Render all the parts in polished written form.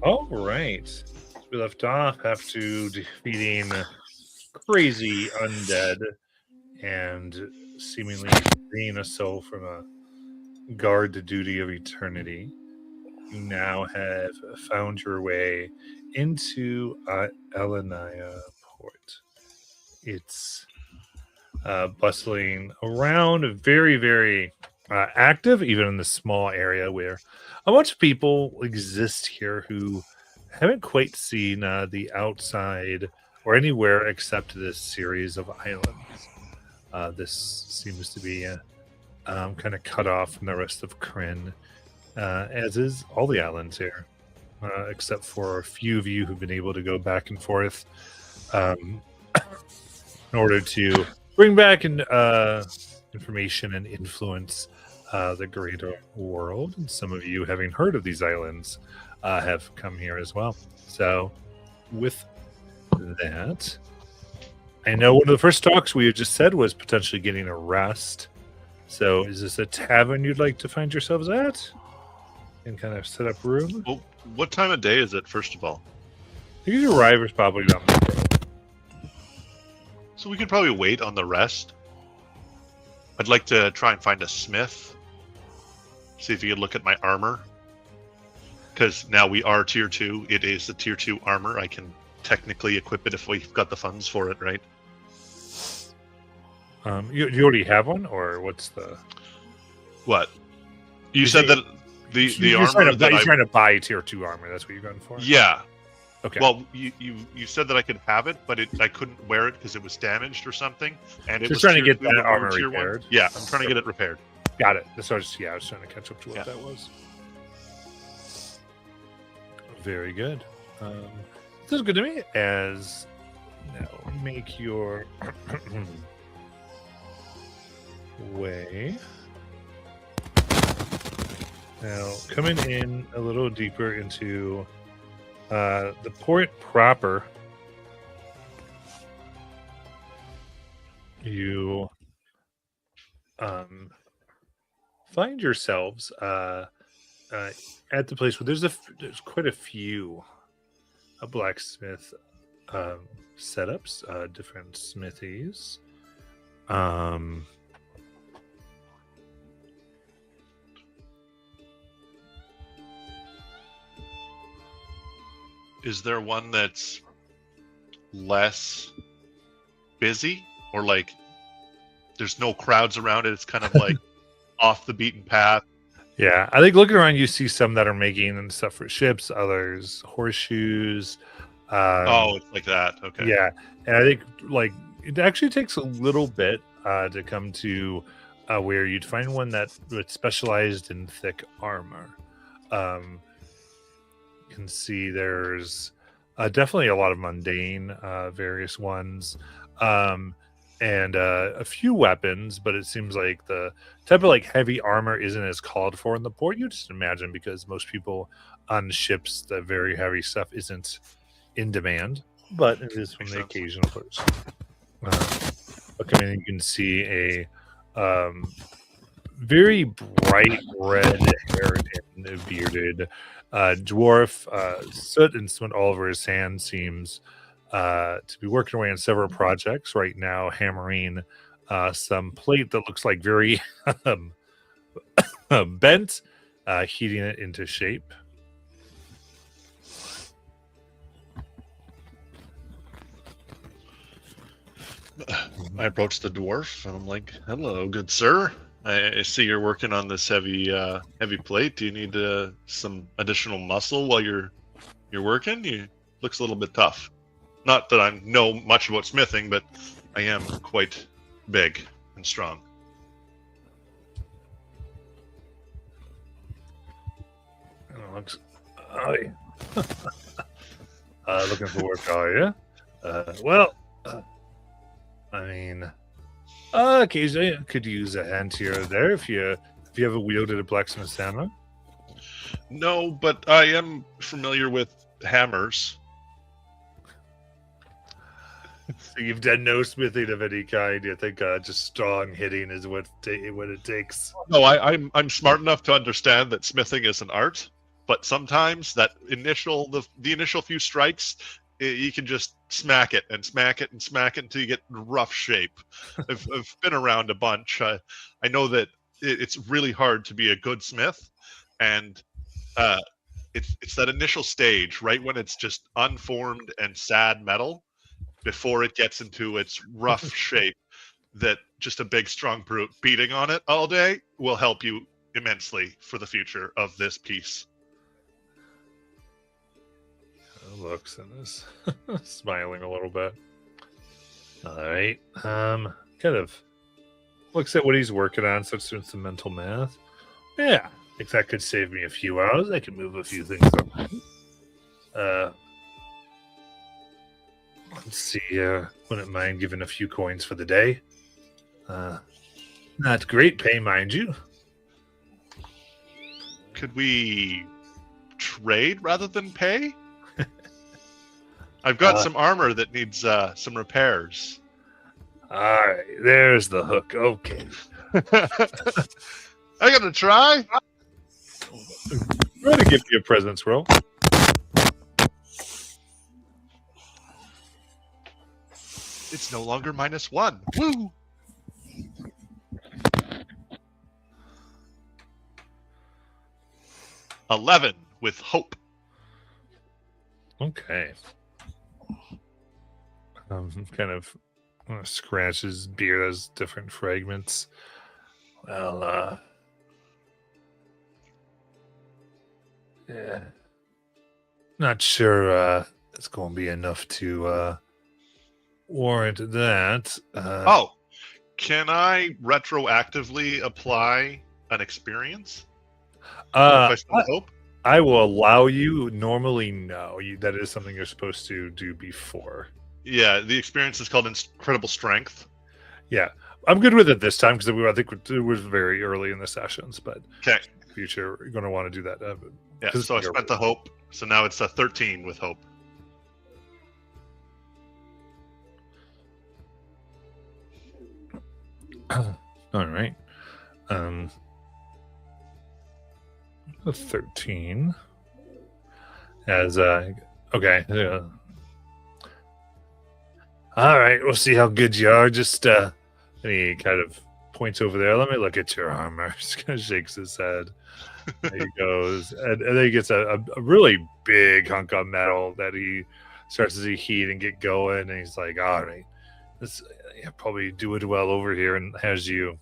All right. As we left off after defeating crazy undead and seemingly freeing a soul from a guard to duty of eternity. You now have found your way into Elenaya Port. It's bustling around, very, very active, even in the small area where a bunch of people exist here who haven't quite seen the outside or anywhere except this series of islands. This seems to be kind of cut off from the rest of Kryn, as is all the islands here, except for a few of you who've been able to go back and forth in order to bring back information and influence the greater world. And some of you, having heard of these islands, have come here as well. So, with that, I know one of the first talks we had just said was potentially getting a rest. So, is this a tavern you'd like to find yourselves at? And kind of set up room? Well, what time of day is it, first of all? Your arrivals probably not. So we could probably wait on the rest. I'd like to try and find a smith. See if you could look at my armor. Because now we are tier 2. It is the tier 2 armor. I can technically equip it if we've got the funds for it, right? You already have one, or what's the... What? You said that the armor you're trying to buy tier 2 armor. That's what you're going for? Yeah. Okay. Well, you said that I could have it, but I couldn't wear it because it was damaged or something, and it was trying to tier get 2 that before armor tier 1. repaired. Yeah, I'm trying to get it repaired. Got it. So I was trying to catch up to what that was. Very good. This is good to me. As now, make your way. Now, coming in a little deeper into the port proper, you find yourselves at the place where there's quite a few blacksmith setups, different smithies. Is there one that's less busy, or like there's no crowds around it? It's kind of like off the beaten path. Yeah, I think looking around, you see some that are making stuff for ships, others horseshoes. It's like that. Okay. Yeah, and I think like it actually takes a little bit to come to where you'd find one that's specialized in thick armor. You can see there's definitely a lot of mundane, various ones. And a few weapons, but it seems like the type of like heavy armor isn't as called for in the port. You just imagine, because most people on ships, the very heavy stuff isn't in demand, but it is from the occasional person. Okay, you can see a very bright red haired and bearded dwarf, soot and cement all over his hands, seems to be working away on several projects right now, hammering some plate that looks like very bent, heating it into shape. I approached the dwarf and I'm like, "Hello, good sir. I see you're working on this heavy plate. Do you need some additional muscle while you're working? You looks a little bit tough. Not that I know much about smithing, but I am quite big and strong." Looking for work, are you? Well, I mean, occasionally I could use a hand here or there if you ever wielded a blacksmith's hammer. No, but I am familiar with hammers. So you've done no smithing of any kind. You think just strong hitting is what it takes? No, I'm smart enough to understand that smithing is an art, but sometimes that the initial few strikes, you can just smack it and smack it and smack it until you get rough shape. I've been around a bunch. I know that it's really hard to be a good smith, and it's that initial stage, right when it's just unformed and sad metal, before it gets into its rough shape, that just a big strong brute beating on it all day will help you immensely for the future of this piece. Looks and is smiling a little bit. All right. Kind of looks at what he's working on, starts doing some mental math. Yeah, I think that could save me a few hours. I can move a few things around. Let's see. Wouldn't mind giving a few coins for the day. Not great pay, mind you. Could we trade rather than pay? I've got some armor that needs some repairs. All right, there's the hook. Okay. I gotta try. I'm going to give you a presence roll. It's no longer -1. Woo! $11 with hope. Okay. Kind of scratch his beard as different fragments. Well, yeah. Not sure it's going to be enough to warrant that. Oh, can I retroactively apply an experience? If I spend hope? I will allow you. Normally, no. That is something you're supposed to do before. Yeah, the experience is called Incredible Strength. Yeah, I'm good with it this time because I think it was very early in the sessions, but okay, in the future, you're going to want to do that. Yeah, so I spent the hope, so now it's a 13 with hope. All right. A 13 as okay. All right, we'll see how good you are. Just and he kind of points over there. Let me look at your armor. Just kind of shakes his head. There he goes, and then he gets a really big hunk of metal that he starts to see heat and get going. And he's like, "All right, this probably do it well over here." And as you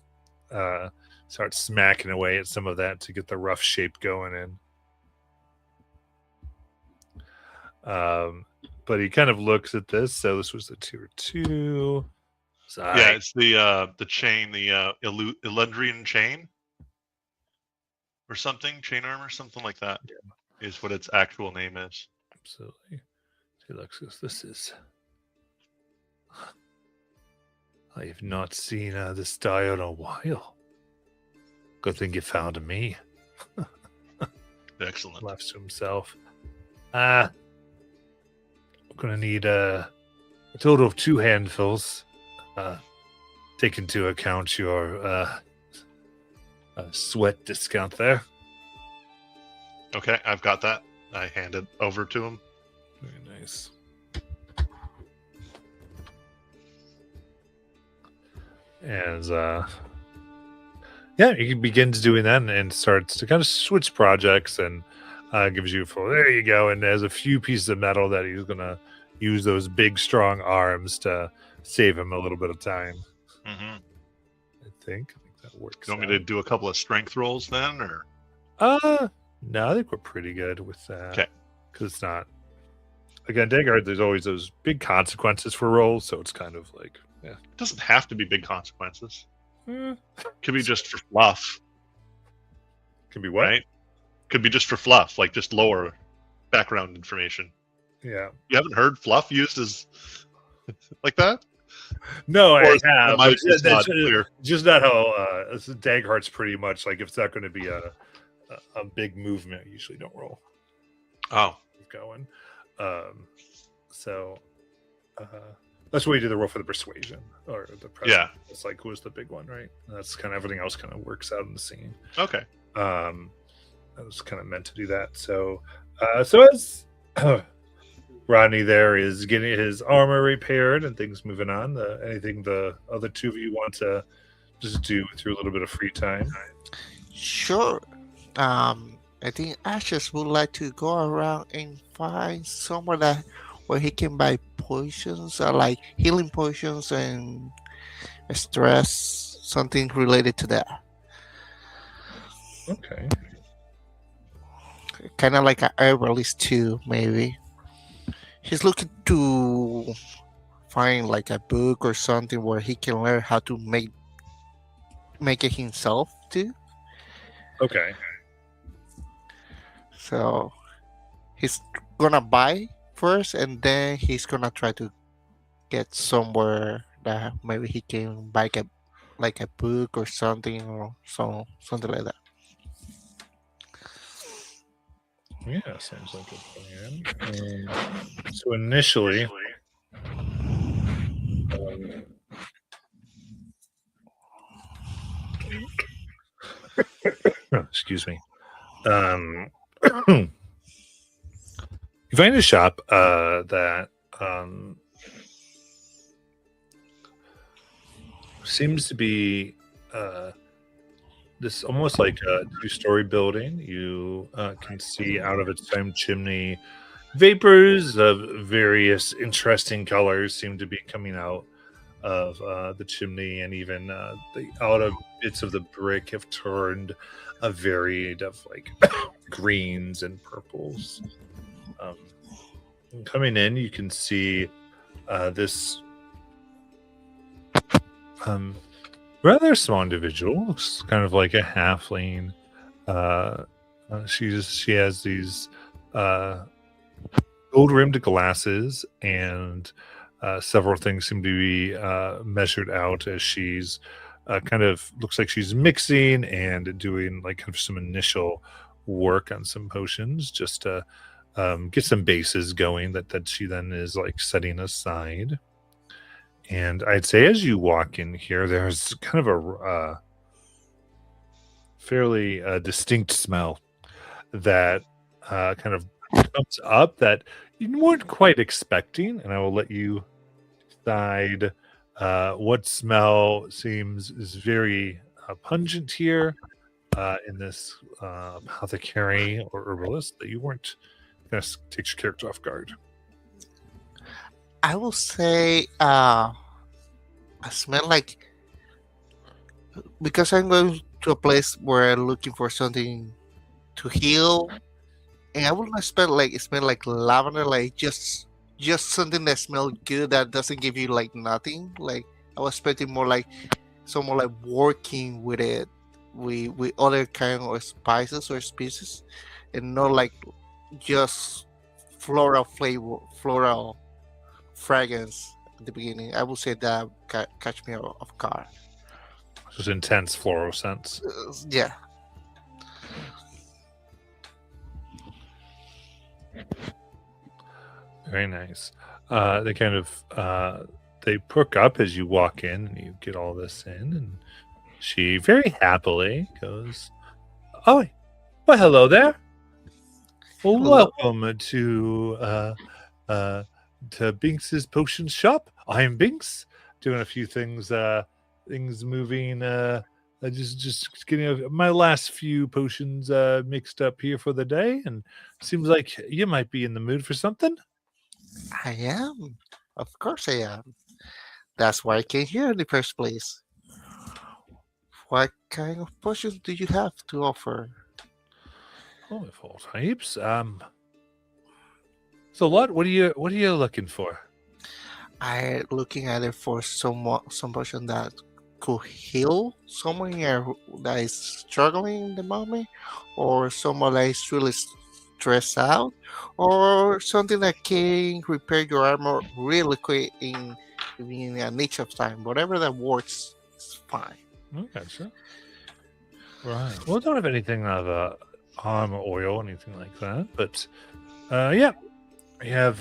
start smacking away at some of that to get the rough shape going in. But he kind of looks at this. So this was the tier 2. So yeah, it's the chain, the Elendrian chain or something, chain armor, something like that. Yeah. Is what its actual name is. Absolutely. He looks at this is. I have not seen this style in a while. Good thing you found me. Excellent. Laughs to himself. I'm gonna need a total of 2 handfuls. Take into account your sweat discount there. Okay, I've got that. I hand it over to him. Very nice. As yeah, he begins doing that and starts to kind of switch projects and gives you there you go, and there's a few pieces of metal that he's gonna use those big strong arms to save him a little bit of time. Mm-hmm. I think that works. You want me to do a couple of strength rolls then, or? No, I think we're pretty good with that. Okay, because it's not. Again, Dagard, there's always those big consequences for rolls, so it's kind of like, yeah. It doesn't have to be big consequences. Could be just for fluff. Can be what? Right? Could be just for fluff, like just lower background information. Yeah. You haven't heard fluff used as like that? No, or I have. It's not clear. Just not how Dagheart's pretty much like if it's not going to be a big movement, I usually don't roll. Oh. Going. So that's why you do the roll for the persuasion or the presence. Yeah. It's like who's the big one, right? And that's kind of everything else kind of works out in the scene. Okay. I was kind of meant to do that. So, so as Rodney there is getting his armor repaired and things moving on, anything the other two of you want to just do with your little bit of free time? Sure. I think Ashes would like to go around and find somewhere that where he can buy potions, like healing potions and stress, something related to that. Okay. Kind of like an herbalist too, maybe. He's looking to find like a book or something where he can learn how to make it himself too. Okay. So he's gonna buy first, and then he's gonna try to get somewhere that maybe he can buy like a book or something or something like that. Yeah, sounds like a plan. So initially, excuse me. You find a shop that seems to be this almost like a two-story building. You can see out of its dome chimney vapors of various interesting colors seem to be coming out of the chimney, and even the outer bits of the brick have turned a varied of like greens and purples. Coming in, you can see this rather small individual. Looks kind of like a halfling. She has these gold-rimmed glasses, and several things seem to be measured out as she's kind of looks like she's mixing and doing like kind of some initial work on some potions just to get some bases going that she then is like setting aside. And I'd say as you walk in here, there's kind of a fairly distinct smell that kind of comes up that you weren't quite expecting. And I will let you decide what smell is very pungent here in this apothecary or herbalist that you weren't going to take your character off guard. I will say I smell like, because I'm going to a place where I'm looking for something to heal, and I would not smell like lavender, like just something that smells good that doesn't give you like nothing. Like I was expecting more like someone like working with it with other kind of spices or species, and not like just floral fragrance at the beginning. I would say that catch me off guard. Just intense floral scents. Yeah. Very nice. They kind of they perk up as you walk in and you get all this in, and she very happily goes, "Oh, well, hello there. Well, Hello. welcome to Binks's potion shop. I'm Binks, doing a few things moving. Just getting my last few potions mixed up here for the day, and seems like you might be in the mood for something." I am. Of course I am. That's why I came here in the first place. What kind of potions do you have to offer? Oh, of all types. So what? What are you looking for? I looking either for some potion that could heal someone here that is struggling in the moment, or someone that is really stressed out, or something that can repair your armor really quick in a niche of time. Whatever that works is fine. Okay, sure. Right. Well, I don't have anything of armor oil, anything like that, but yeah, I have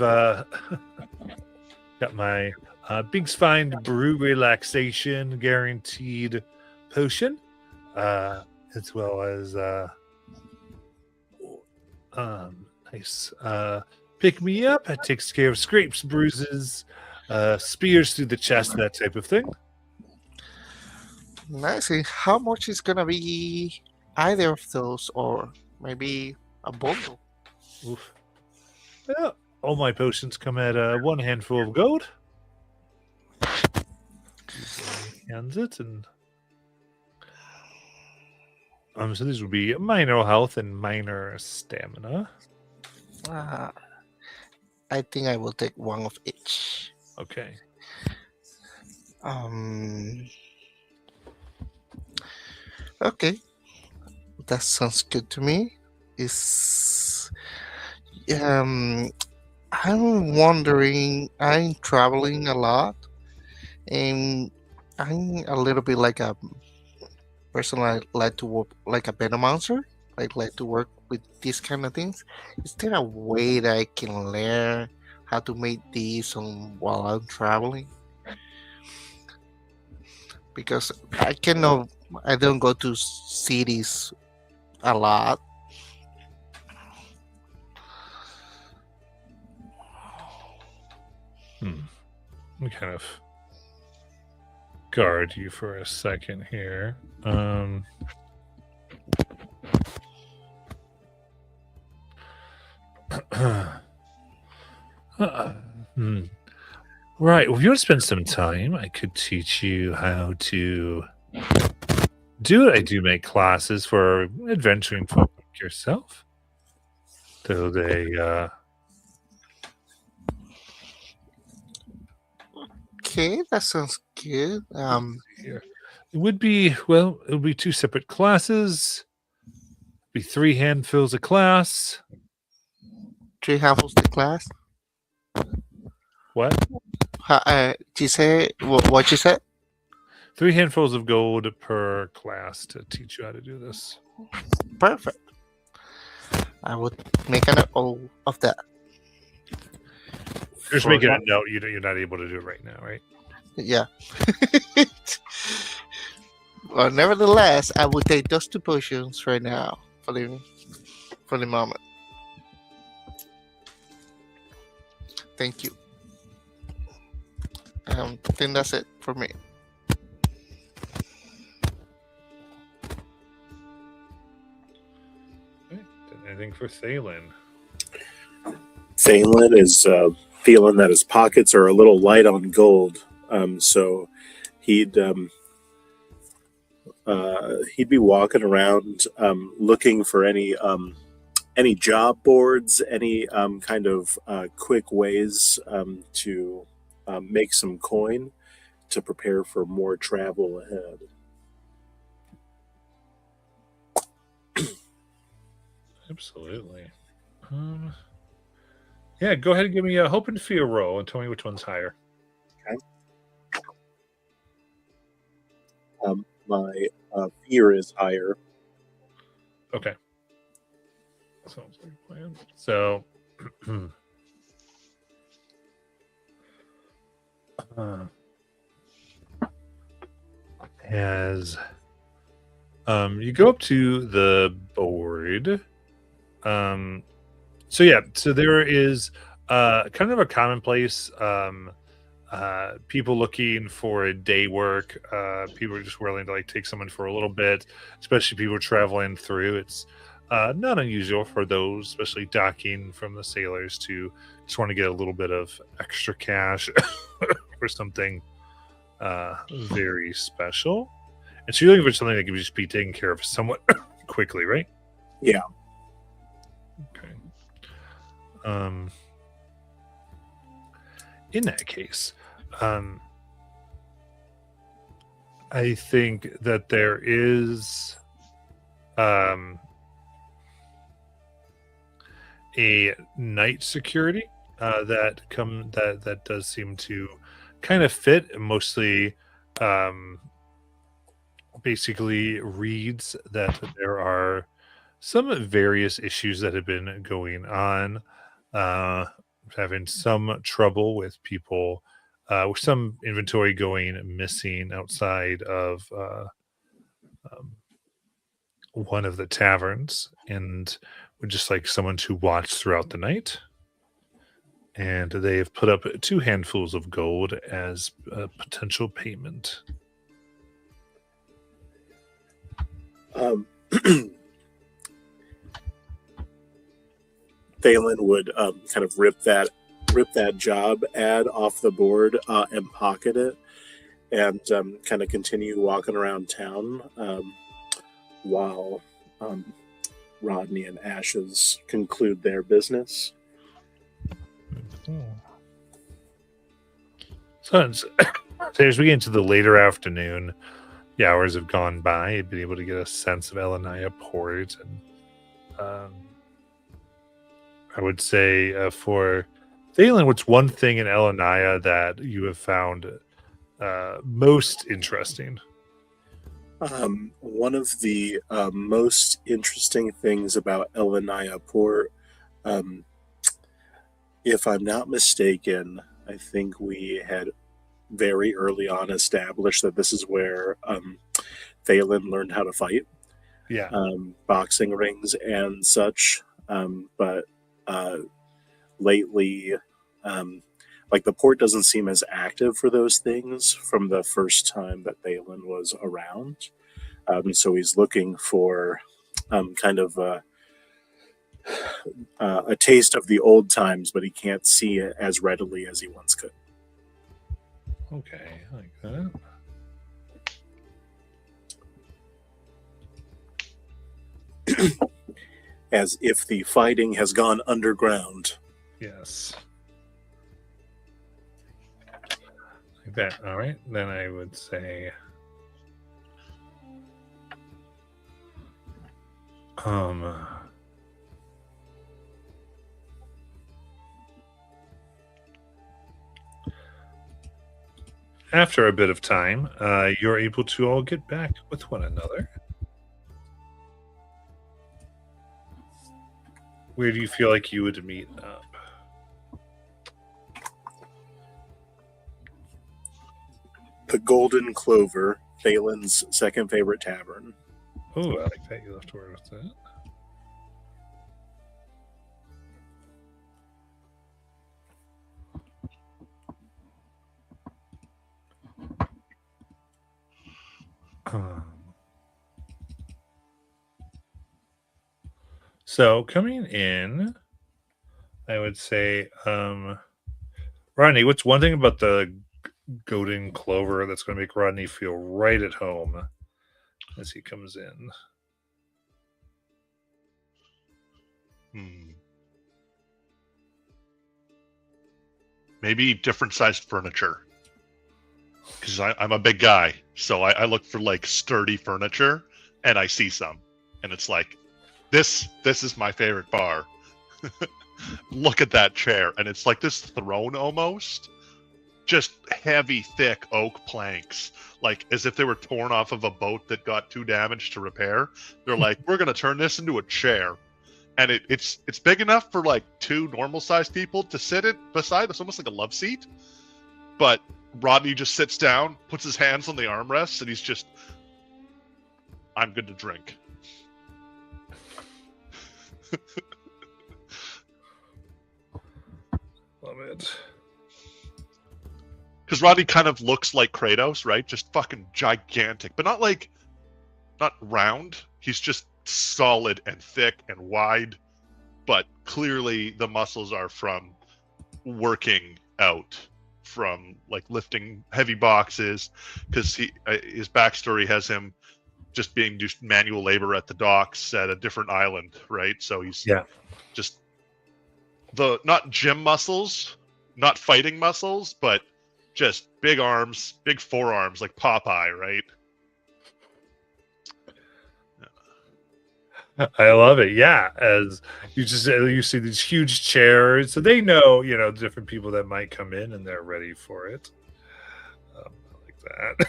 got my Big's Find Brew Relaxation Guaranteed Potion, as well as Nice. Pick me up. It takes care of scrapes, bruises, spears through the chest, that type of thing. Nice. And how much is gonna be either of those, or maybe a bundle? Oof. Yeah, all my potions come at 1 handful of gold. Hands it, and so these would be minor health and minor stamina. I think I will take one of each. Okay. Okay, that sounds good to me. Is I'm wondering. I'm traveling a lot, and I'm a little bit like a person like to work like a better monster. Like to work with these kind of things. Is there a way that I can learn how to make these while I'm traveling? Because I don't go to cities a lot. Let me kind of guard you for a second here. Right. Well, if you want to spend some time, I could teach you how to do it. I do make classes for adventuring folk like yourself. So they Okay, that sounds good. here. It would be it would be 2 separate classes. Be 3 handfuls a class. 3 handfuls to class. What? You say what you said? 3 handfuls of gold per class to teach you how to do this. Perfect. I would make a note of that. You're just making a note. You're not able to do it right now, right? Yeah. Well, nevertheless, I will take those 2 potions right now for the moment. Thank you. I think that's it for me. Okay. Anything for Thalen? Thalen is feeling that his pockets are a little light on gold, so he'd be walking around looking for any job boards, any kind of quick ways to make some coin to prepare for more travel ahead. Absolutely. Yeah, go ahead and give me a hope and fear roll and tell me which one's higher. Okay. My fear is higher. Okay. Sounds like a plan. So, as you go up to the board, so there is kind of a commonplace people looking for a day work. People are just willing to like take someone for a little bit, especially people traveling through. It's not unusual for those, especially docking from the sailors, to just want to get a little bit of extra cash for something very special. And so you're looking for something that can just be taken care of somewhat quickly, right? Yeah. Okay. In that case, I think that there is a night security that does seem to kind of fit. Mostly, basically reads that there are some various issues that have been going on, having some trouble with people, with some inventory going missing outside of one of the taverns, and would just like someone to watch throughout the night. And they have put up 2 handfuls of gold as potential payment. Thalen would kind of rip that job ad off the board and pocket it, and kind of continue walking around town while Rodney and Ashes conclude their business. So as we get into the later afternoon, the hours have gone by. You've been able to get a sense of Elenia Port, and I would say for Thalen, what's one thing in Elenia that you have found most interesting? One of the most interesting things about Elenia Port, if I'm not mistaken, I think we had very early on established that this is where Thalen learned how to fight. Yeah. Boxing rings and such. But lately, like the port doesn't seem as active for those things from the first time that Thalen was around. So he's looking for kind of a taste of the old times, but he can't see it as readily as he once could. Okay, I like that. As if the fighting has gone underground. Yes. Like that. All right. Then I would say after a bit of time, you're able to all get back with one another. Where do you feel like you would meet up? The Golden Clover, Thalen's second favorite tavern. Oh, I like that. You left word with that. So coming in, I would say, Rodney, what's one thing about the Golden Clover that's going to make Rodney feel right at home as he comes in? Maybe different sized furniture. Because I'm a big guy, so I look for like sturdy furniture, and I see some, and it's like, this is my favorite bar. Look at that chair, and it's like this throne almost, just heavy, thick oak planks, like as if they were torn off of a boat that got too damaged to repair. They're like, we're gonna turn this into a chair, and it's big enough for like 2 normal sized people to sit it beside. It's almost like a love seat, but Rodney just sits down, puts his hands on the armrests, and he's just, I'm good to drink. Love it. Because Rodney kind of looks like Kratos, right? Just fucking gigantic, but not round. He's just solid and thick and wide, but clearly the muscles are from working out, from like lifting heavy boxes, because his backstory has him just being just manual labor at the docks at a different island, right? So he's just the not gym muscles, not fighting muscles, but just big arms, big forearms like Popeye, right? I love it. Yeah, as you see these huge chairs, so they know, different people that might come in, and they're ready for it. I like that.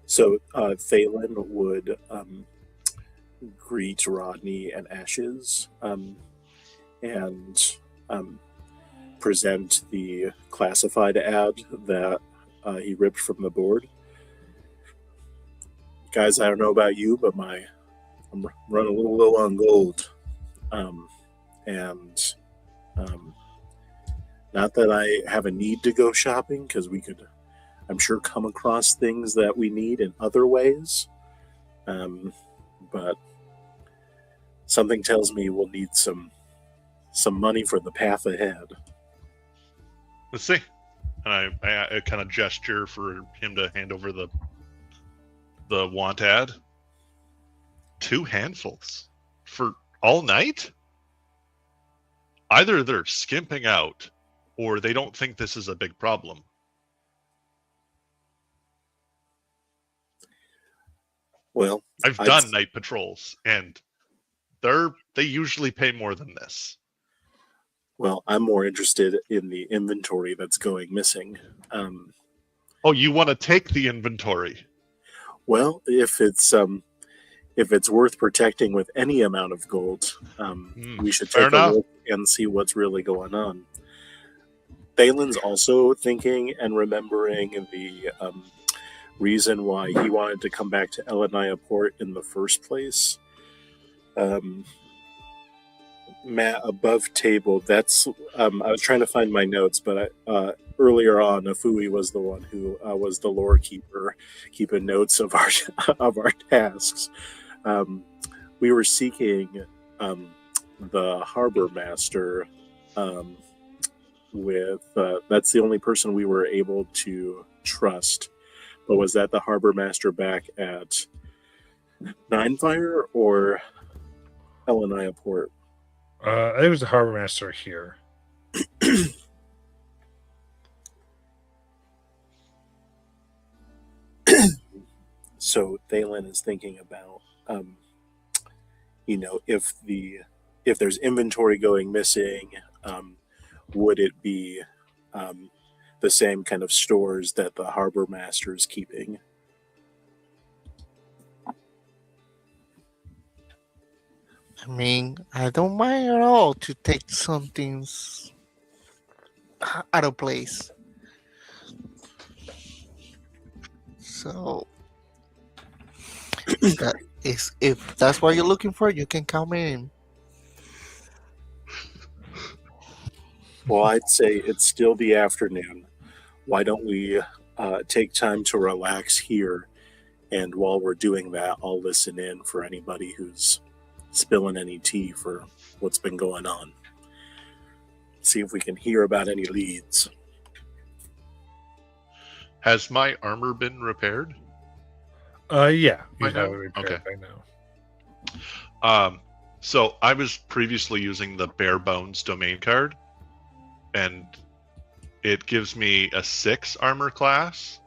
So Thalen would greet Rodney and Ashes and present the classified ad that he ripped from the board. Guys, I don't know about you, but my I'm running a little low on gold, and not that I have a need to go shopping, because we could, I'm sure, come across things that we need in other ways. But something tells me we'll need some money for the path ahead. Let's see. And I kind of gesture for him to hand over the want ad. 2 handfuls for all night? Either they're skimping out or they don't think this is a big problem. Well, I've done night patrols and they usually pay more than this. Well, I'm more interested in the inventory that's going missing. Oh, you want to take the inventory? Well, if it's worth protecting with any amount of gold, we should fair take a enough. look and see what's really going on. Thalen's also thinking and remembering the reason why he wanted to come back to Elenia Port in the first place. Matt, above table, that's I was trying to find my notes, but earlier on, Afui was the one who was the lore keeper, keeping notes of our of our tasks. We were seeking the harbor master. With that's the only person we were able to trust. But was that the harbor master back at Ninefire or Elenia Port? I think it was the harbor master here. So Thalen is thinking about, if there's inventory going missing, would it be the same kind of stores that the harbor master is keeping? I mean, I don't mind at all to take some things out of place. So, if that's what you're looking for, you can come in. Well, I'd say it's still the afternoon. Why don't we take time to relax here? And while we're doing that, I'll listen in for anybody who's spilling any tea for what's been going on. See if we can hear about any leads. Has my armor been repaired? Yeah, you By have now? it repaired Okay. by now. So I was previously using the bare bones domain card, and it gives me a 6 armor class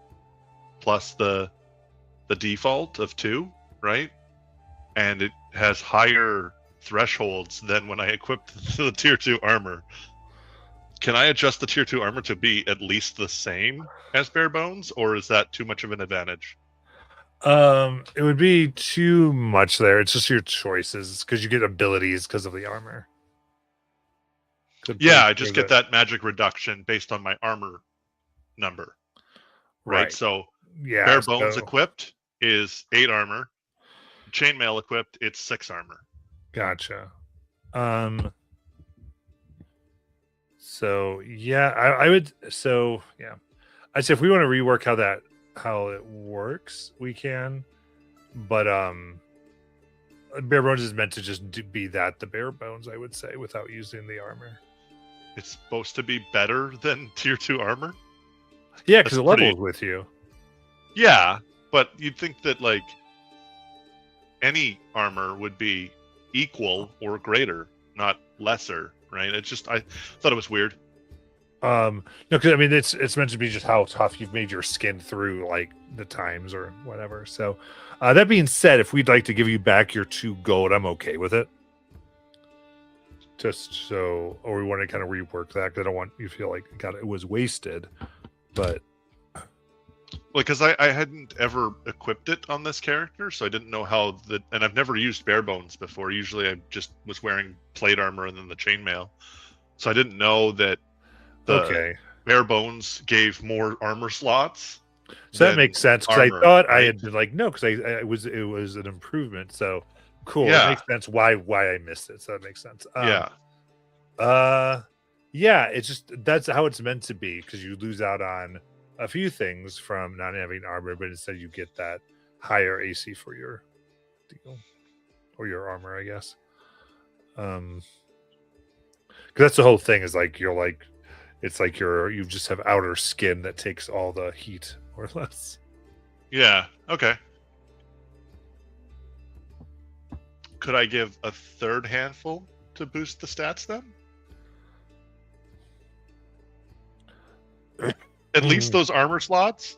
plus the default of 2, right? And it has higher thresholds than when I equipped the tier 2 armor. Can I adjust the tier 2 armor to be at least the same as bare bones, or is that too much of an advantage? It would be too much there. It's just your choices because you get abilities because of the armor. Yeah, I just get that magic reduction based on my armor number. Right? So yeah, bare bones equipped is 8 armor. Chainmail equipped, it's 6 armor. Gotcha. So yeah, I would. So yeah, I'd say if we want to rework how it works, we can. But bare bones is meant to just be the bare bones, I would say, without using the armor. It's supposed to be better than tier 2 armor? Yeah, because it That's pretty- levels with you. Yeah, but you'd think that like any armor would be equal or greater, not lesser, right? It's just I thought it was weird. No, because I mean it's meant to be just how tough you've made your skin through like the times or whatever. So that being said, if we'd like to give you back your 2 gold, I'm okay with it. Just so, or we want to kind of rework that because I don't want you to feel like God, it was wasted. But Because I hadn't ever equipped it on this character, so I didn't know how and I've never used bare bones before. Usually I just was wearing plate armor and then the chainmail. So I didn't know that the bare bones gave more armor slots. So that makes sense because I armor, thought I right? had been like no, because it was an improvement. So Cool. Yeah. It makes sense why I missed it. So that makes sense. Yeah. Yeah, it's just that's how it's meant to be because you lose out on a few things from not having armor, but instead you get that higher AC for your deal or your armor, I guess. Because that's the whole thing is like you're like it's like you just have outer skin that takes all the heat more or less. Yeah. Okay. Could I give a third handful to boost the stats then? At least those armor slots?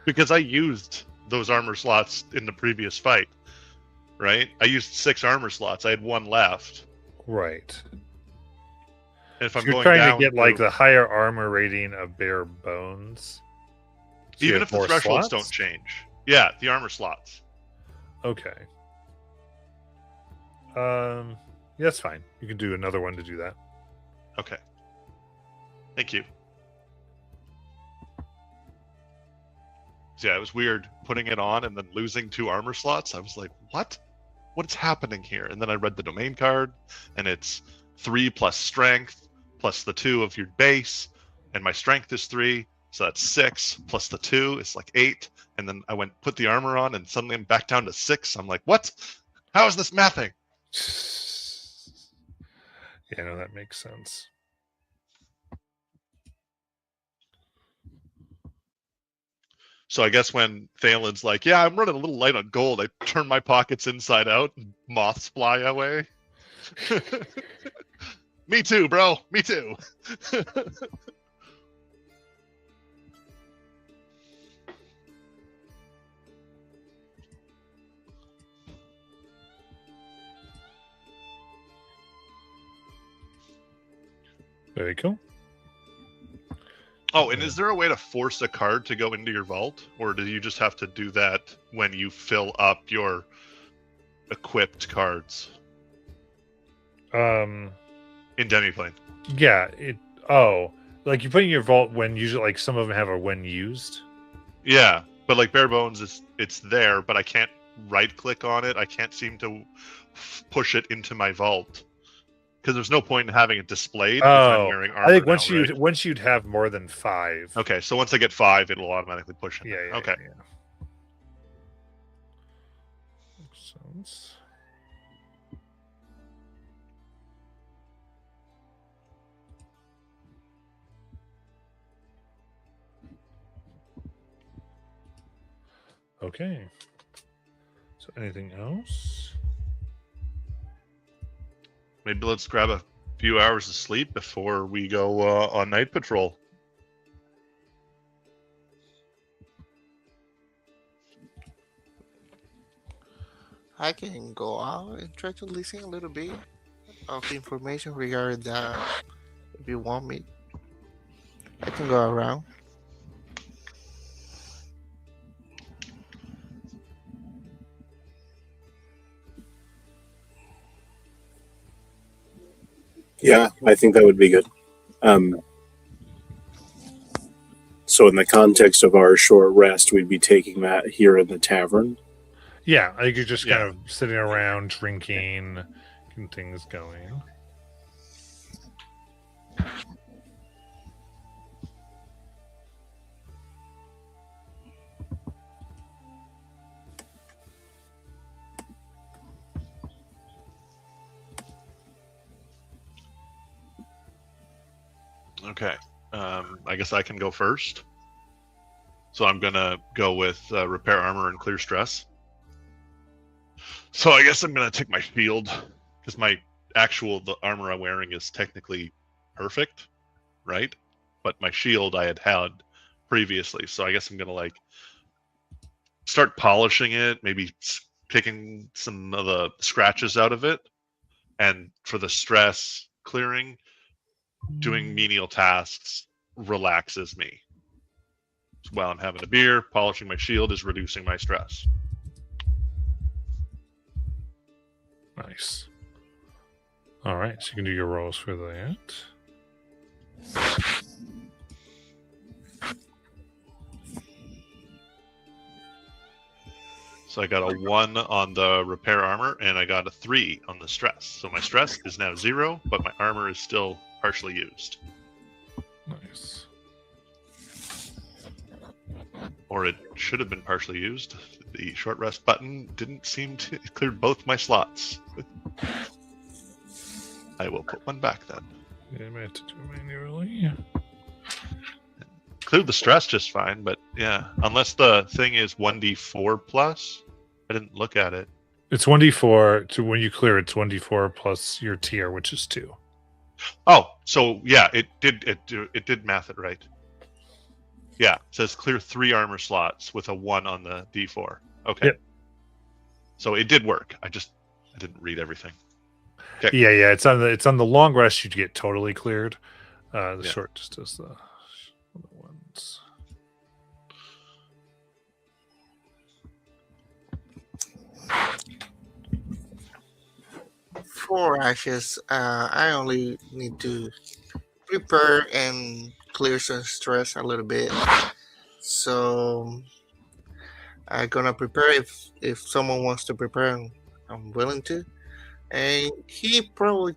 Because I used those armor slots in the previous fight, right? I used 6 armor slots. I had 1 left. Right. And if I'm You're going trying down to get like the higher armor rating of bare bones. So you even have if the more thresholds slots? don't change. Yeah, the armor slots. Okay. Yeah, that's fine. You can do another one to do that. Okay. Thank you. So yeah, it was weird putting it on and then losing 2 armor slots. I was like, what? What's happening here? And then I read the domain card, and it's 3 plus strength plus the 2 of your base, and my strength is 3, so that's 6 plus the 2 is like 8. And then I put the armor on, and suddenly I'm back down to 6. I'm like, what? How is this mathing? Yeah, no, that makes sense. So I guess when Thalen's like, yeah, I'm running a little light on gold, I turn my pockets inside out and moths fly away. Me too, bro. Me too. Very cool. Oh, and is there a way to force a card to go into your vault? Or do you just have to do that when you fill up your equipped cards Um, in Demiplane? yeah, like you put in your vault when usually like some of them have a when used. Yeah, but like bare bones, it's there, but I can't right click on it. I can't seem to push it into my vault. Because there's no point in having it displayed if I'm wearing armor. I think now, once right? once you'd have more than 5. Okay, so once I get 5, it'll automatically push it. Yeah, yeah. Okay. Yeah. Makes sense. Okay. So anything else? Maybe let's grab a few hours of sleep before we go on night patrol. I can go out and try to listen a little bit of information regarding that. If you want me, I can go around. Yeah, I think that would be good. So in the context of our short rest, we'd be taking that here in the tavern. Yeah, I think you're just Yeah. kind of sitting around drinking, getting things going. Okay. I guess I can go first. So I'm gonna go with repair armor and clear stress. So I guess I'm gonna take my shield because the armor I'm wearing is technically perfect, right? But my shield I had previously, so I guess I'm gonna like start polishing it, maybe picking some of the scratches out of it, and for the stress clearing, doing menial tasks relaxes me. While I'm having a beer, polishing my shield is reducing my stress. Nice. All right, so you can do your rolls for that. So I got a 1 on the repair armor, and I got a 3 on the stress. So my stress is now 0, but my armor is still partially used. Nice. Or it should have been partially used. The short rest button didn't seem to clear both my slots. I will put one back then. Yeah, I might have to do it manually. Cleared the stress just fine, but yeah, unless the thing is 1d4 plus. I didn't look at it. It's 1d4 to when you clear. It's 1d4 plus your tier, which is 2. Oh, so yeah, it did math it right. Yeah, it says clear 3 armor slots with a 1 on the d4. Okay. Yep. So it did work. I didn't read everything. Okay. Yeah. It's on the long rest. You get totally cleared. The Yeah. short just does the other ones. For ashes, I only need to prepare and clear some stress a little bit. So I'm gonna prepare if someone wants to prepare, I'm willing to. And he probably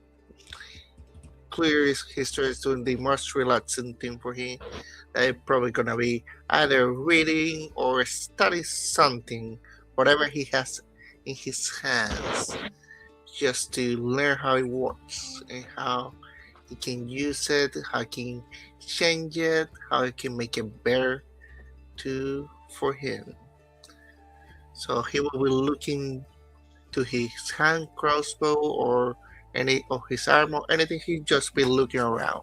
clears his stress doing the most relaxing thing for him. That probably gonna be either reading or study something, whatever he has in his hands, just to learn how it works and how he can use it, how he can change it, how he can make it better for him. So he will be looking to his hand crossbow or any of his armor, anything. He just be looking around.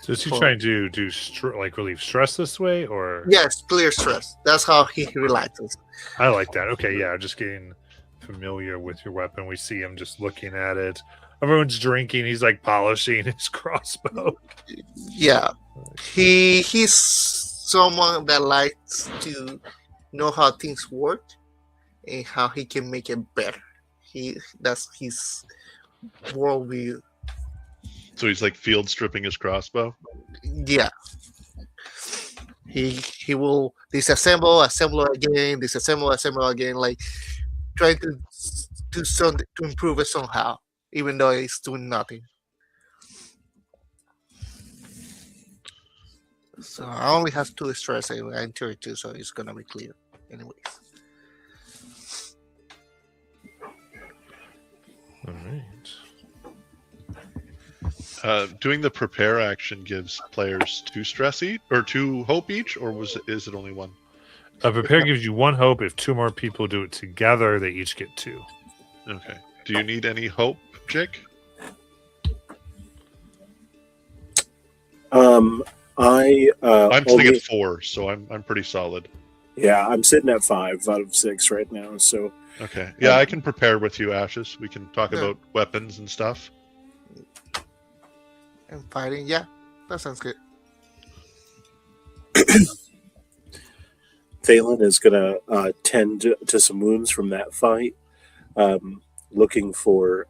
So is he For- trying to do like relieve stress this way, or? Yes, clear stress. That's how he relaxes. I like that. Okay, yeah, just getting familiar with your weapon. We see him just looking at it. Everyone's drinking. He's like polishing his crossbow. Yeah, he's someone that likes to know how things work and how he can make it better. That's his worldview. So he's like field stripping his crossbow. Yeah, he will disassemble, assemble again, assemble again, like trying to do something to improve it somehow, even though it's doing nothing. So I only have 2 stress and tier 2, so it's gonna be clear, anyways. All right. Doing the prepare action gives players 2 stress each or 2 hope each, or is it only 1? Prepare gives you 1 hope. If 2 more people do it together, they each get 2. Okay. Do you need any hope, Jake? I'm I'm sitting only- at 4, so I'm pretty solid. Yeah, I'm sitting at 5 out of 6 right now. So Okay. Yeah, I can prepare with you, Ashes. We can talk Yeah. about weapons and stuff. And fighting, yeah, that sounds good. Thalen is going to tend to some wounds from that fight, looking for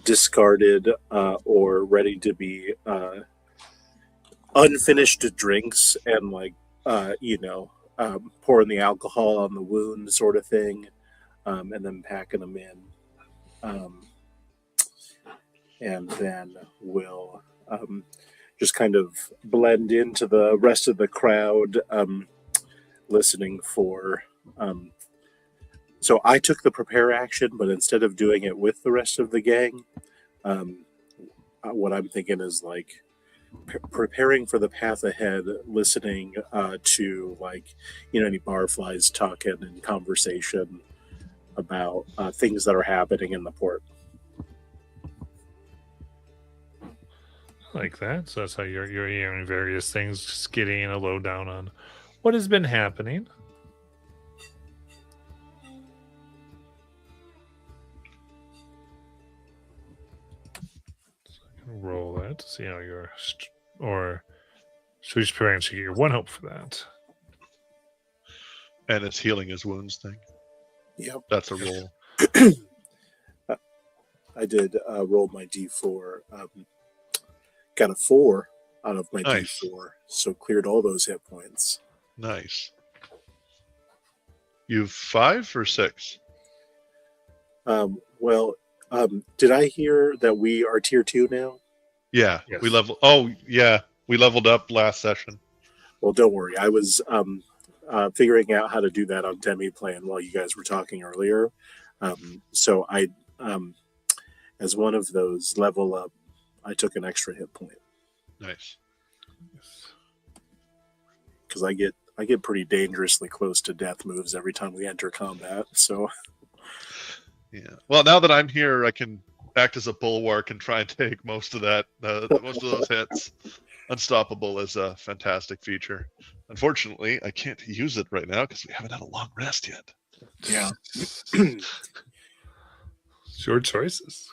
discarded or ready to be unfinished drinks and pouring the alcohol on the wound sort of thing, and then packing them in. And then we'll just kind of blend into the rest of the crowd, listening for. So I took the prepare action, but instead of doing it with the rest of the gang, what I'm thinking is like preparing for the path ahead, listening to any barflies talking and conversation about things that are happening in the port. Like that. So that's how you're hearing various things, just getting a lowdown on what has been happening. So I can roll that to see how you're, or so he's preparing to get your 1 hope for that. And it's healing his wounds thing. Yep. That's a roll. I did roll my D4. Got a 4 out of my Nice. D4, so cleared all those hit points. Nice. You've 5 or 6? Well, did I hear that we are tier 2 now? Yeah, Yes. we level. Oh, yeah, we leveled up last session. Well, don't worry. I was figuring out how to do that on Demi Plan while you guys were talking earlier. So I, as one of those level up, I took an extra hit point Nice. because I get pretty dangerously close to death moves every time we enter combat. So Yeah. Well, now that I'm here, I can act as a bulwark and try and take most of that, most of those hits. Unstoppable is a fantastic feature. Unfortunately, I can't use it right now because we haven't had a long rest yet. yeah. Your choices.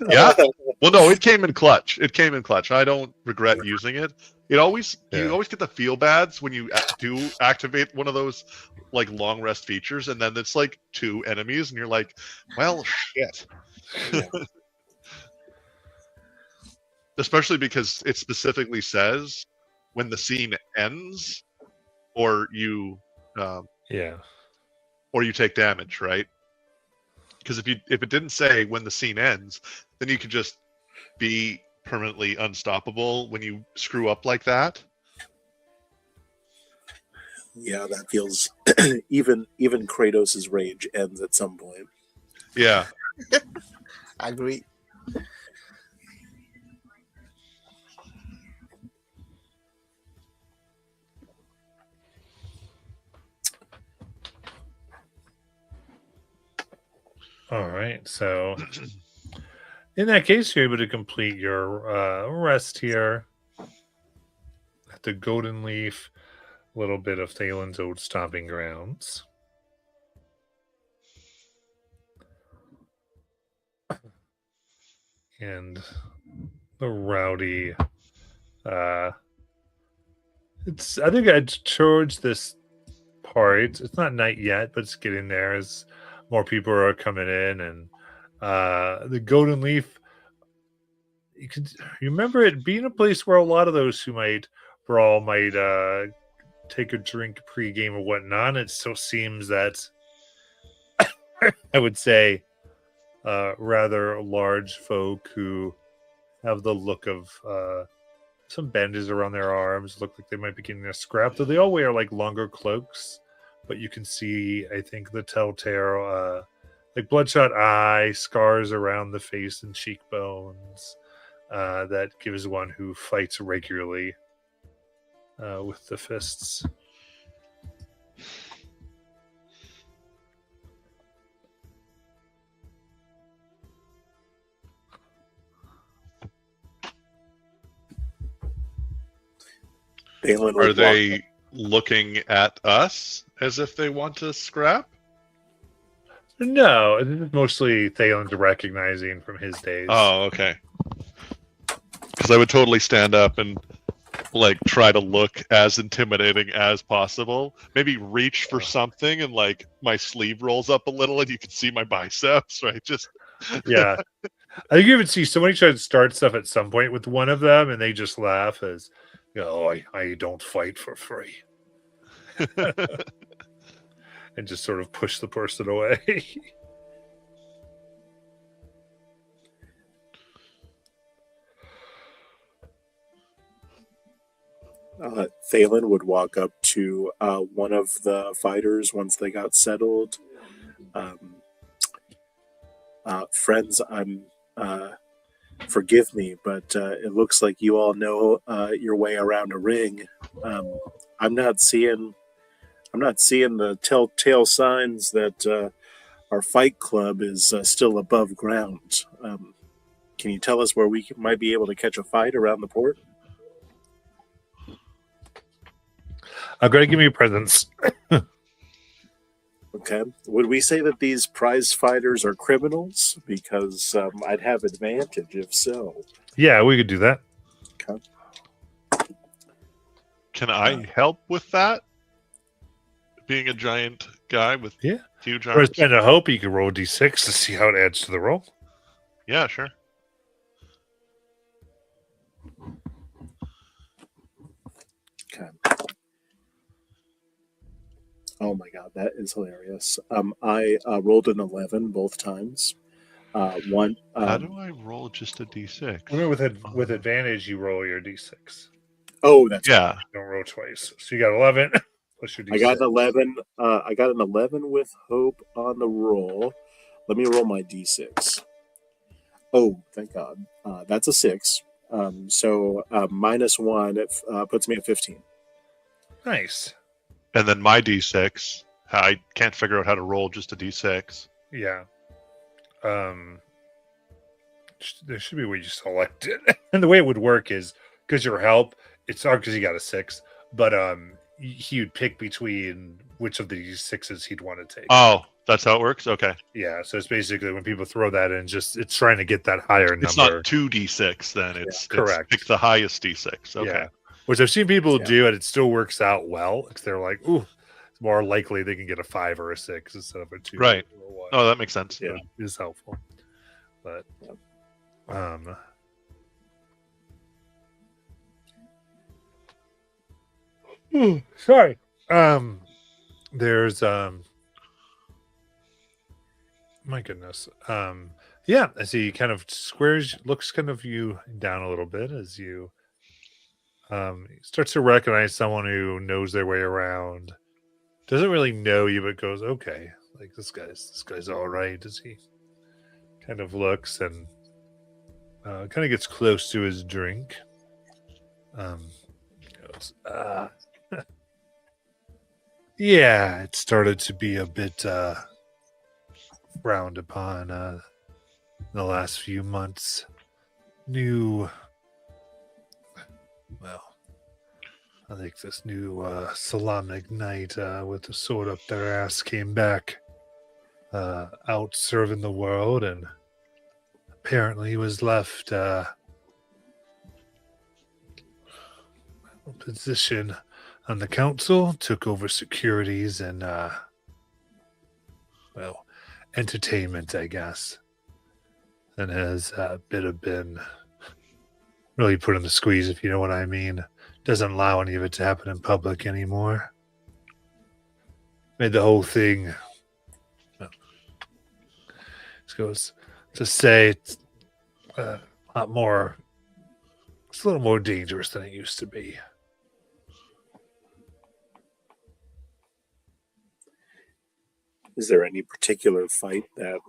Yeah. Well, no, it came in clutch. It came in clutch. I don't regret using it. You always get the feel bads when you do activate one of those like long rest features, and then it's like 2 enemies, and you're like, well, shit. Yeah. Especially because it specifically says when the scene ends, or you Yeah. take damage, right? Because if it didn't say when the scene ends, then you could just be permanently unstoppable when you screw up like that. Yeah, that feels even Kratos' rage ends at some point. Yeah. I agree. All right. So, in that case, you're able to complete your rest here at the Golden Leaf, a little bit of Thalen's old stomping grounds. And the rowdy, I think I'd towards this part. It's not night yet, but it's getting there as more people are coming in, and the Golden Leaf. You remember it being a place where a lot of those who might brawl might take a drink pregame or whatnot. It still seems that I would say rather large folk who have the look of some bandages around their arms, look like they might be getting a scrap. Though they all wear like longer cloaks, but you can see, I think, the telltale like bloodshot eye, scars around the face and cheekbones. That gives one who fights regularly with the fists. Thalen Are would they looking at us as if they want to scrap? No, this is mostly Thalen's recognizing from his days. Oh, okay. Because I would totally stand up and like try to look as intimidating as possible. Maybe reach for something and like my sleeve rolls up a little and you can see my biceps, right? Just Yeah. I think you would see somebody try to start stuff at some point with one of them and they just laugh as, I don't fight for free. And just sort of push the person away. Thalen would walk up to one of the fighters once they got settled. Friends, forgive me, but it looks like you all know your way around a ring. I'm not seeing the telltale signs that our fight club is still above ground. Can you tell us where we might be able to catch a fight around the port? I'm going to give you presents. Okay. Would we say that these prize fighters are criminals? Because I'd have advantage if so. Yeah, we could do that. Okay. can I help with that? Being a giant guy with huge Or arms. spend a hope you can roll a d6 to see how it adds to the roll. Yeah, sure. Okay. Oh my god, that is hilarious. I rolled an 11 both times. One. How do I roll just a d6? Remember, with advantage, you roll your d6. Oh, that's right. Yeah. You don't roll twice. So you got 11 plus your d6. I got an 11. I got an 11 with hope on the roll. Let me roll my d6. Oh, thank God. That's a 6. So minus 1 it puts me at 15. Nice. And then my d6. I can't figure out how to roll just a d6. Yeah. There should be a way you select it. And the way it would work is because your help, it's hard because you got a 6, but he would pick between which of the 6s he'd want to take. Oh, that's how it works? Okay. Yeah, so it's basically when people throw that in, it's trying to get that higher number. It's not 2d6 then. It's correct. Pick the highest d6. Okay. Yeah. Which I've seen people do, and it still works out well. Because they're like, ooh, it's more likely they can get a 5 or a 6 instead of a 2 Right. or a 1. Oh, that makes sense. Yeah, it's helpful. But sorry. There's my goodness. Yeah, as he kind of looks kind of you down a little bit as you starts to recognize someone who knows their way around. Doesn't really know you, but goes, okay, like this guy's all right. As he kind of looks and kind of gets close to his drink. Goes, yeah, it started to be a bit frowned upon in the last few months. I think this new Solomnic Knight with the sword up their ass came back out serving the world, and apparently he was left position on the council, took over securities and entertainment, I guess, and has been really put in the squeeze, if you know what I mean. Doesn't allow any of it to happen in public anymore. Made the whole thing, goes to say, it's a lot more. It's a little more dangerous than it used to be. Is there any particular fight that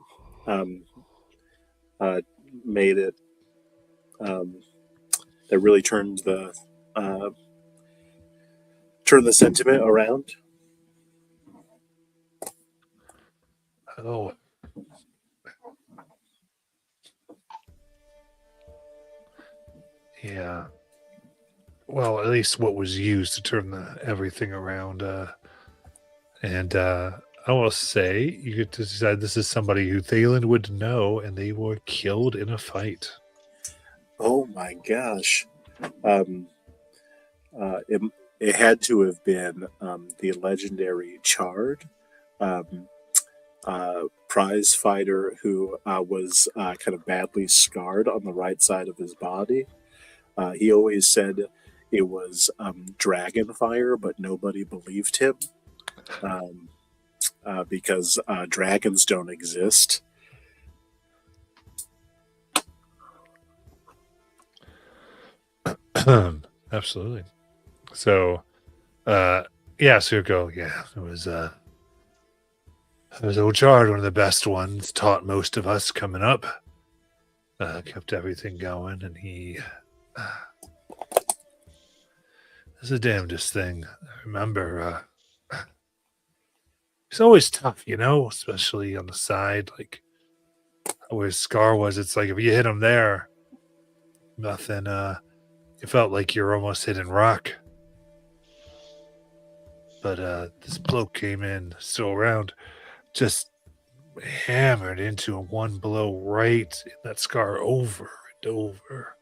made it that really turned the sentiment around? Oh. Yeah. Well, at least what was used to turn everything around. And I will say, you get to decide this is somebody who Thalen would know, and they were killed in a fight. Oh my gosh. It had to have been the legendary Chard, prize fighter who was kind of badly scarred on the right side of his body. He always said it was dragon fire, but nobody believed him because dragons don't exist. Absolutely. So, so you go, it was old Chard, one of the best ones, taught most of us coming up, kept everything going, and he is the damnedest thing. I remember, he's always tough, especially on the side, like where his scar was. It's like if you hit him there, nothing, it felt like you're almost hitting rock. But this bloke came in, still around, just hammered into him one blow right in that scar over and over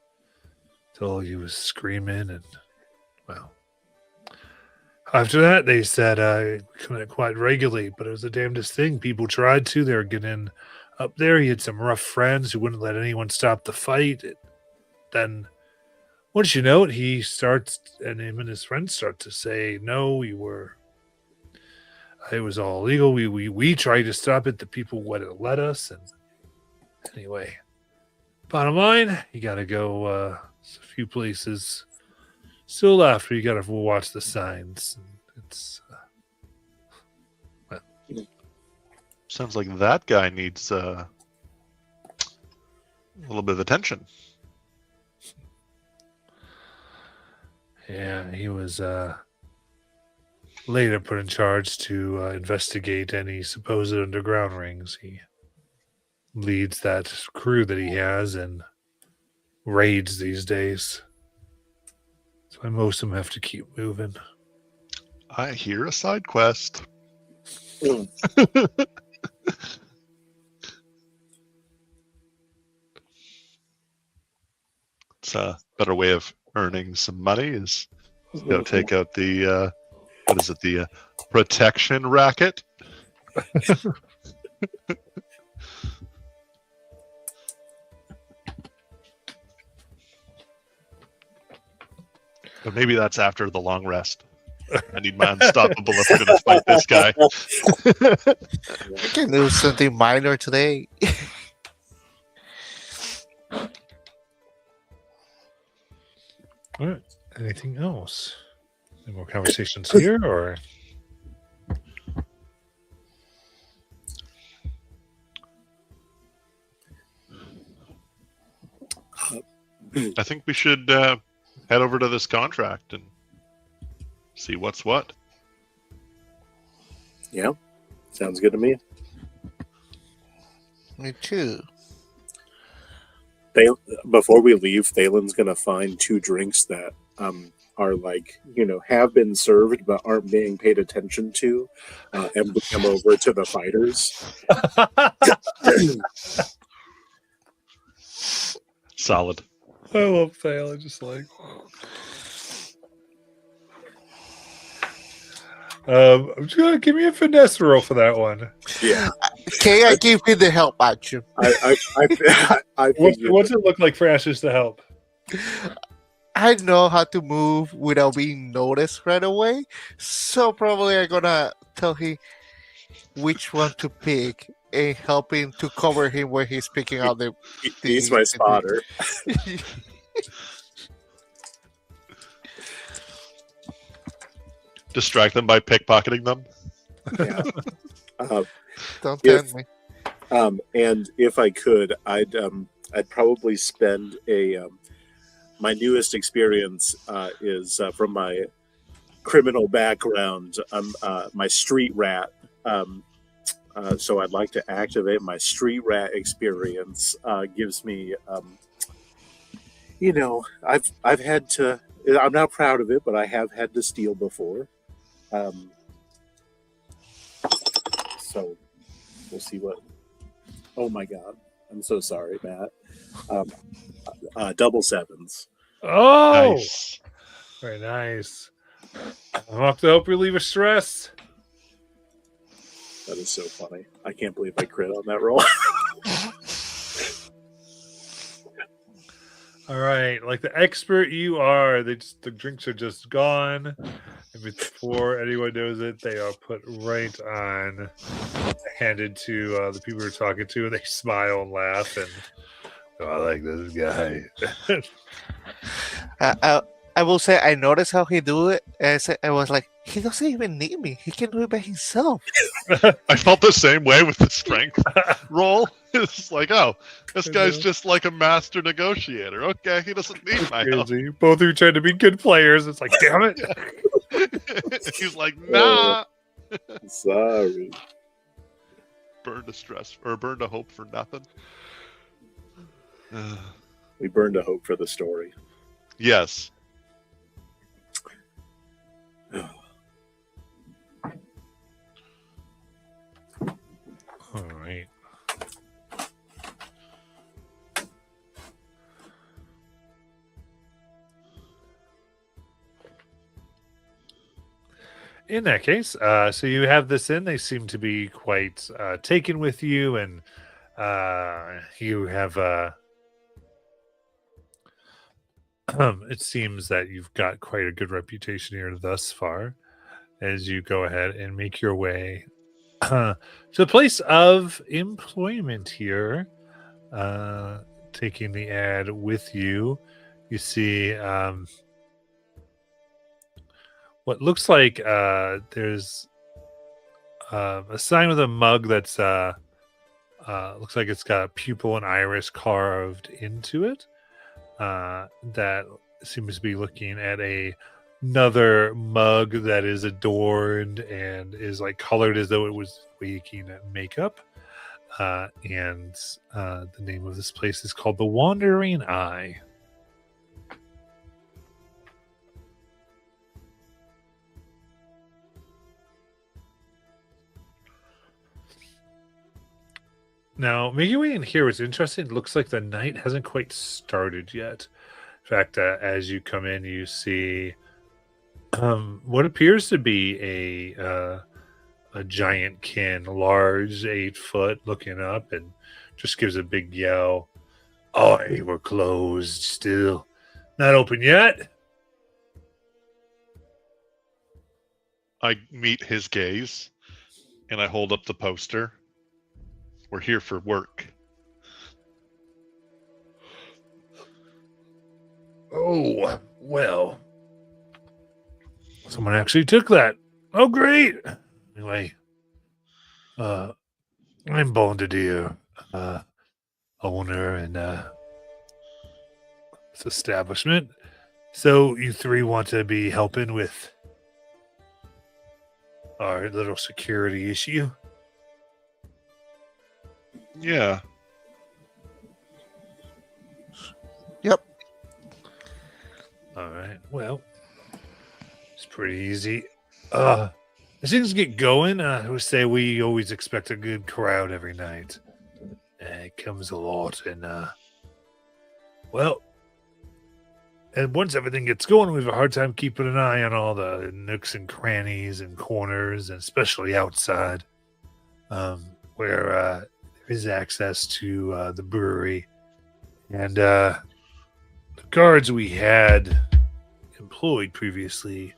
till he was screaming. And, well, after that, they said couldn't quite regulate, but it was the damnedest thing. People tried to. They were getting up there. He had some rough friends who wouldn't let anyone stop the fight. Then, once you know it, he starts, and him and his friends start to say, no, you were it was all illegal. We tried to stop it. The people wouldn't let us. And anyway, bottom line, you got to go a few places still left where you got to watch the signs. It's Sounds like that guy needs a little bit of attention. yeah, he was later put in charge to investigate any supposed underground rings. He leads that crew that he has and raids these days. That's why most of them have to keep moving. I hear a side quest. It's a better way of earning some money is go take out the what is it, the protection racket. But maybe that's after the long rest. I need my unstoppable if we're gonna fight this guy. I can do something minor today. All right. Anything else? Any more conversations here, or I think we should head over to this contract and see what's what. Yeah, sounds good to me. Me too. Before we leave, Thalen's gonna find 2 drinks that are like, have been served but aren't being paid attention to, and bring them over to the fighters. Solid. I love Thalen. Just like I'm just gonna give me a finesse roll for that one. Yeah, Okay, I give you the help action. I figured What's it look like for Ashes to help? I know how to move without being noticed right away, so probably I'm gonna tell him which one to pick and help him to cover him when he's picking out the. he's my spotter. Distract them by pickpocketing them. Yeah. Don't If- tempt me. And if I could, I'd probably spend my newest experience is from my criminal background. My street rat. So I'd like to activate my street rat experience. Gives me, I've had to. I'm not proud of it, but I have had to steal before. So we'll see what. Oh my God! I'm so sorry, Matt. Double 7s. Oh, Nice. very nice. I'm up to help relieve a stress. That is so funny. I can't believe I crit on that roll. All right, like the expert you are, the drinks are just gone, and before anyone knows it, they are put right on, handed to the people we're talking to, and they smile and laugh, and I like this guy. I will say I noticed how he do it. I was like, he doesn't even need me. He can do it by himself. I felt the same way with the strength roll. It's like, oh, this guy's just like a master negotiator. Okay, he doesn't need my help. Crazy. Both of you trying to be good players. It's like, damn it. He's like, nah. Sorry. Burned a stress or burned a hope for nothing. We burned a hope for the story. Yes. All right. In that case, so you have this in. They seem to be quite taken with you, and you have. It seems that you've got quite a good reputation here thus far, as you go ahead and make your way to the place of employment here. Taking the ad with you, you see what looks like there's a sign with a mug that's looks like it's got a pupil and iris carved into it. That seems to be looking at another mug that is adorned and is like colored as though it was making makeup. And the name of this place is called The Wandering Eye. Now, making your way in here is interesting. It looks like the night hasn't quite started yet. In fact, as you come in, you see what appears to be a giant kin, large, 8 foot, looking up, and just gives a big yell. "Oh, we're closed still. Not open yet." I meet his gaze, and I hold up the poster. "We're here for work." "Oh, well. Someone actually took that. Oh, great. Anyway, I'm Bondidier, owner and this establishment. So you 3 want to be helping with our little security issue?" Yeah. Yep. All right. Well, it's pretty easy. As things get going, I would say we always expect a good crowd every night. It comes a lot, and well, and once everything gets going, we have a hard time keeping an eye on all the nooks and crannies and corners, and especially outside, where there is access to the brewery. And the guards we had employed previously,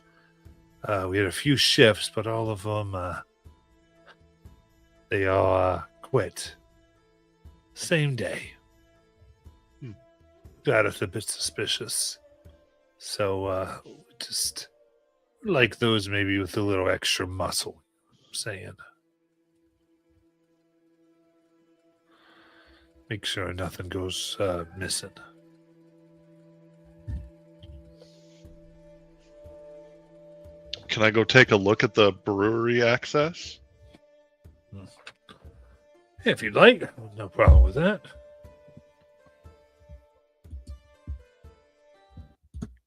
we had a few shifts, but all of them, they all quit. Same day. Got us a bit suspicious. So, just like those maybe with a little extra muscle, I'm saying. Make sure nothing goes missing. Can I go take a look at the brewery access? If you'd like, no problem with that.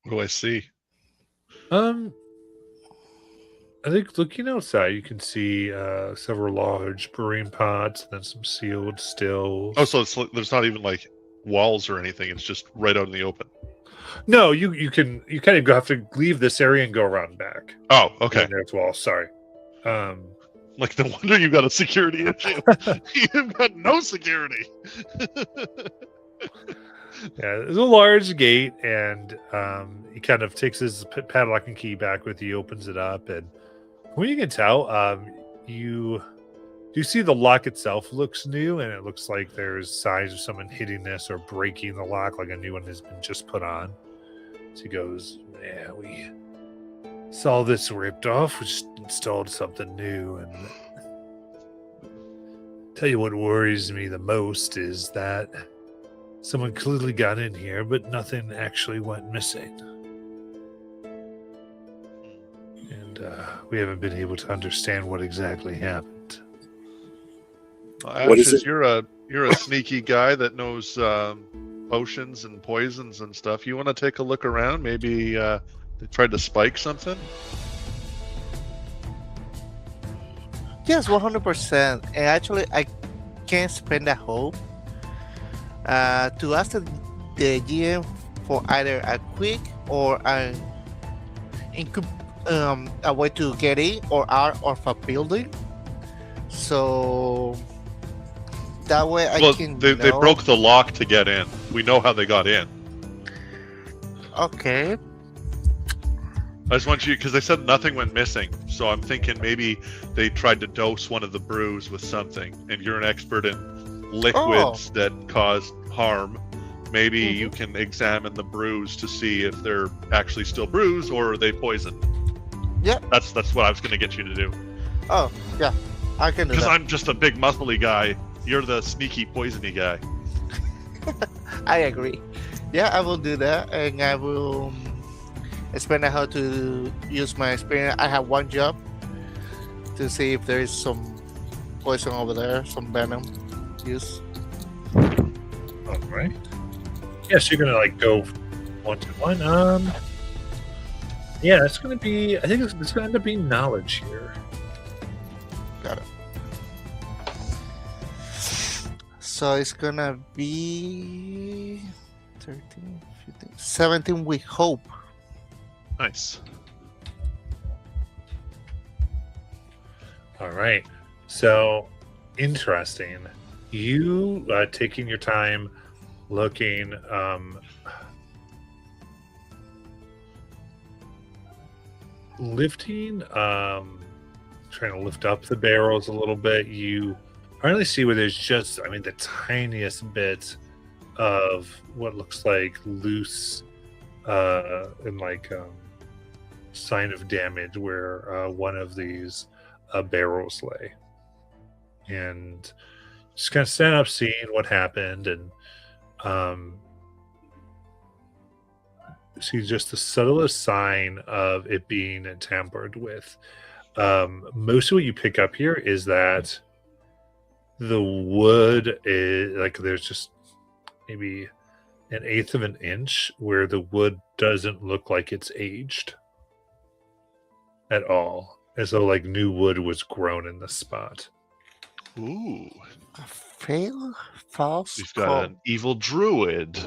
What do I see? I think looking outside, you can see several large brewing pots and then some sealed stills. Oh, so there's not even like walls or anything. It's just right out in the open. No, you kind of have to leave this area and go around back. Oh, okay. And there's walls. Sorry. Like, no wonder you got a security issue. You've got no security. Yeah, there's a large gate, and he kind of takes his padlock and key back with you, opens it up, and when you can tell, you see the lock itself looks new, and it looks like there's signs of someone hitting this or breaking the lock, like a new one has been just put on. So he goes, "Yeah, we saw this ripped off. We just installed something new, and tell you what worries me the most is that someone clearly got in here, but nothing actually went missing. And we haven't been able to understand what exactly happened." What is Ashes, it? you're a sneaky guy that knows potions and poisons and stuff. You want to take a look around? Maybe they tried to spike something? Yes, 100%. And actually, I can spend that hope to ask the GM for either a quick or a way to get in or out of a building. So that way I can they know. broke the lock to get in. We know how they got in. Okay. I just want you, because they said nothing went missing, so I'm thinking maybe they tried to dose one of the brews with something, and you're an expert in liquids that cause harm. Maybe you can examine the brews to see if they're actually still brews or are they poison. Yeah. That's what I was going to get you to do. Oh, yeah. I can do Because that. I'm just a big muscly guy. You're the sneaky, poisony guy. I agree. Yeah, I will do that, and I will explain how to use my experience. I have one job to see if there is some poison over there, some venom use. All right. Yes, you're gonna like go 1-to-1. Yeah, it's gonna be. I think it's gonna end up being knowledge here. Got it. So it's gonna be 13, 15, 17 with hope. Nice. All right. So interesting. You taking your time looking. Lifting, trying to lift up the barrels a little bit. You finally see where there's just, I mean, the tiniest bit of what looks like loose and like sign of damage where one of these barrels lay. And just kind of stand up, seeing what happened, and see just the subtlest sign of it being tampered with. Most of what you pick up here is that the wood is like there's just maybe 1/8 of an inch where the wood doesn't look like it's aged at all, as though like new wood was grown in the spot. Ooh. A fail, false. We've got an evil druid.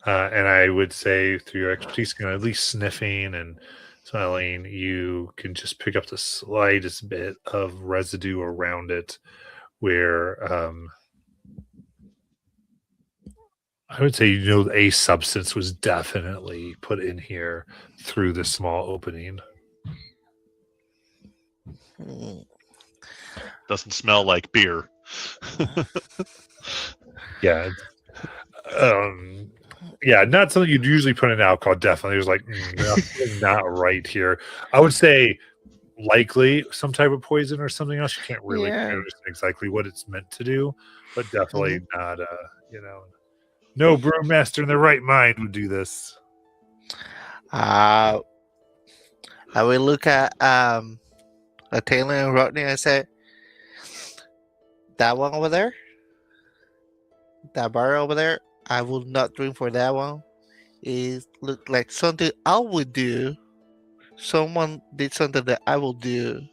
And I would say through your expertise, at least sniffing and smelling, you can just pick up the slightest bit of residue around it where I would say, a substance was definitely put in here through the small opening. Doesn't smell like beer. Yeah. Yeah, not something you'd usually put in alcohol. Definitely, there's like nothing not right here. I would say likely some type of poison or something else. You can't really understand exactly what it's meant to do, but definitely not. No brewmaster in their right mind would do this. I will look at Taylor and Rodney and say, that one over there, that bar over there, I will not drink for that one. It look like something I would do. Someone did something that I will do.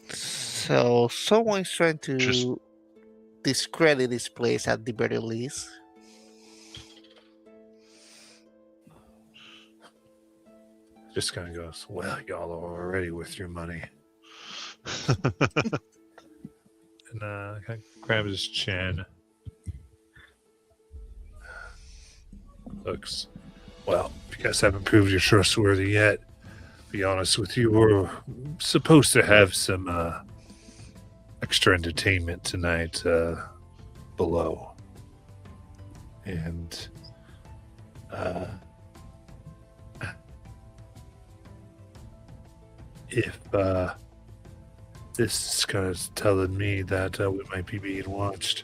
So someone's trying to discredit this place at the very least. Just kind of goes, well, y'all are already with your money. And kind of grabs his chin. Looks, well, if you guys haven't proved you're trustworthy yet, be honest with you, we're supposed to have some extra entertainment tonight below. And if this is kind of telling me that we might be being watched.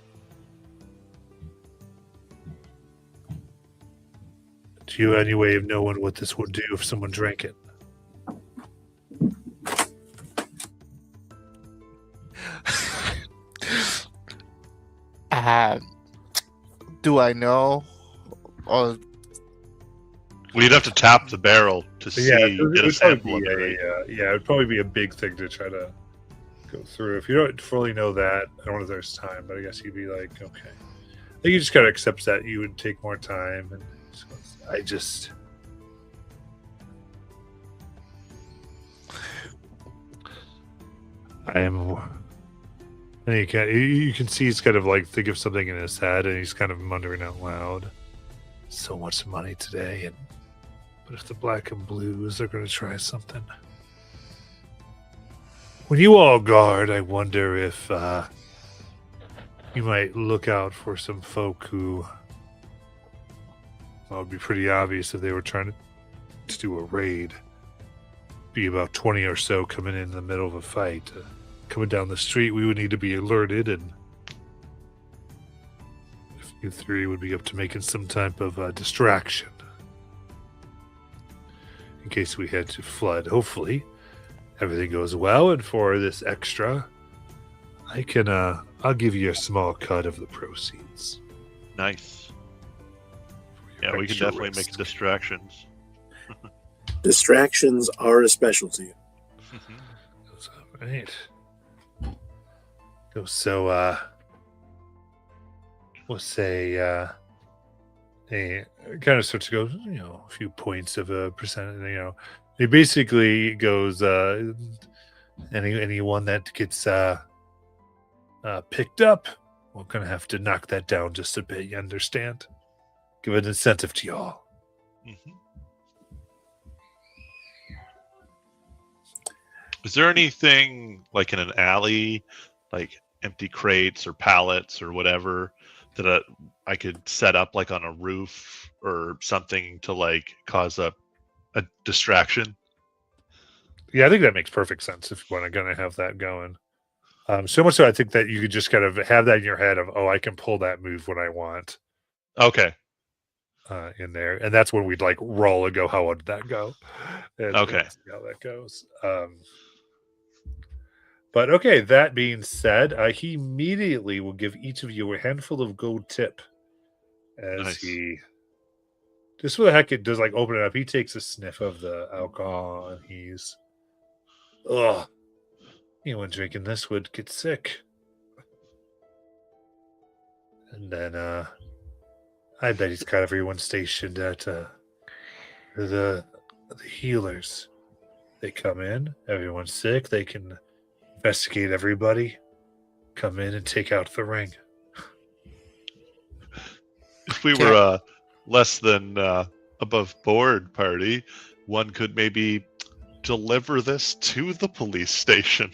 Do you have any way of knowing what this would do if someone drank it? Do I know? Or We'd have to tap the barrel to see. Yeah, Get a sample of it. Right? it would probably be a big thing to try to go through. If you don't fully know that, I don't know if there's time, but I guess you'd be like, okay. I think you just gotta accept that you would take more time, and And you can see he's kind of like think of something in his head, and he's kind of muttering out loud. So much money today, but if the black and blues are going to try something. When you all guard, I wonder if you might look out for some folk who, well, it would be pretty obvious if they were trying to do a raid. Be about 20 or so coming in the middle of a fight. Coming down the street, we would need to be alerted, and if you three would be up to making some type of distraction. In case we had to flood. Hopefully, everything goes well, and for this extra, I'll give you a small cut of the proceeds. Nice. Yeah, we can definitely make distractions. Distractions are a specialty. Right. So, we'll say, a kind of starts to go, a few points of a percent, it basically goes, anyone that gets, picked up, we're going to have to knock that down just a bit, you understand? Give an incentive to y'all. Mm-hmm. Is there anything like in an alley, like empty crates or pallets or whatever, that I could set up like on a roof or something to like cause a distraction? Yeah, I think that makes perfect sense if you want to kind of have that going. So much so I think that you could just kind of have that in your head of, oh, I can pull that move when I want. Okay. In there. And that's when we'd like roll and go, how would that go? And okay. See how that goes. But okay, that being said, he immediately will give each of you a handful of gold tip as he, just for the heck, it does like open it up. He takes a sniff of the alcohol and he's, anyone drinking this would get sick. And then I bet he's got everyone stationed at the healers. They come in, everyone's sick, they can investigate everybody, come in and take out the ring. If we were a less than above board party, one could maybe deliver this to the police station.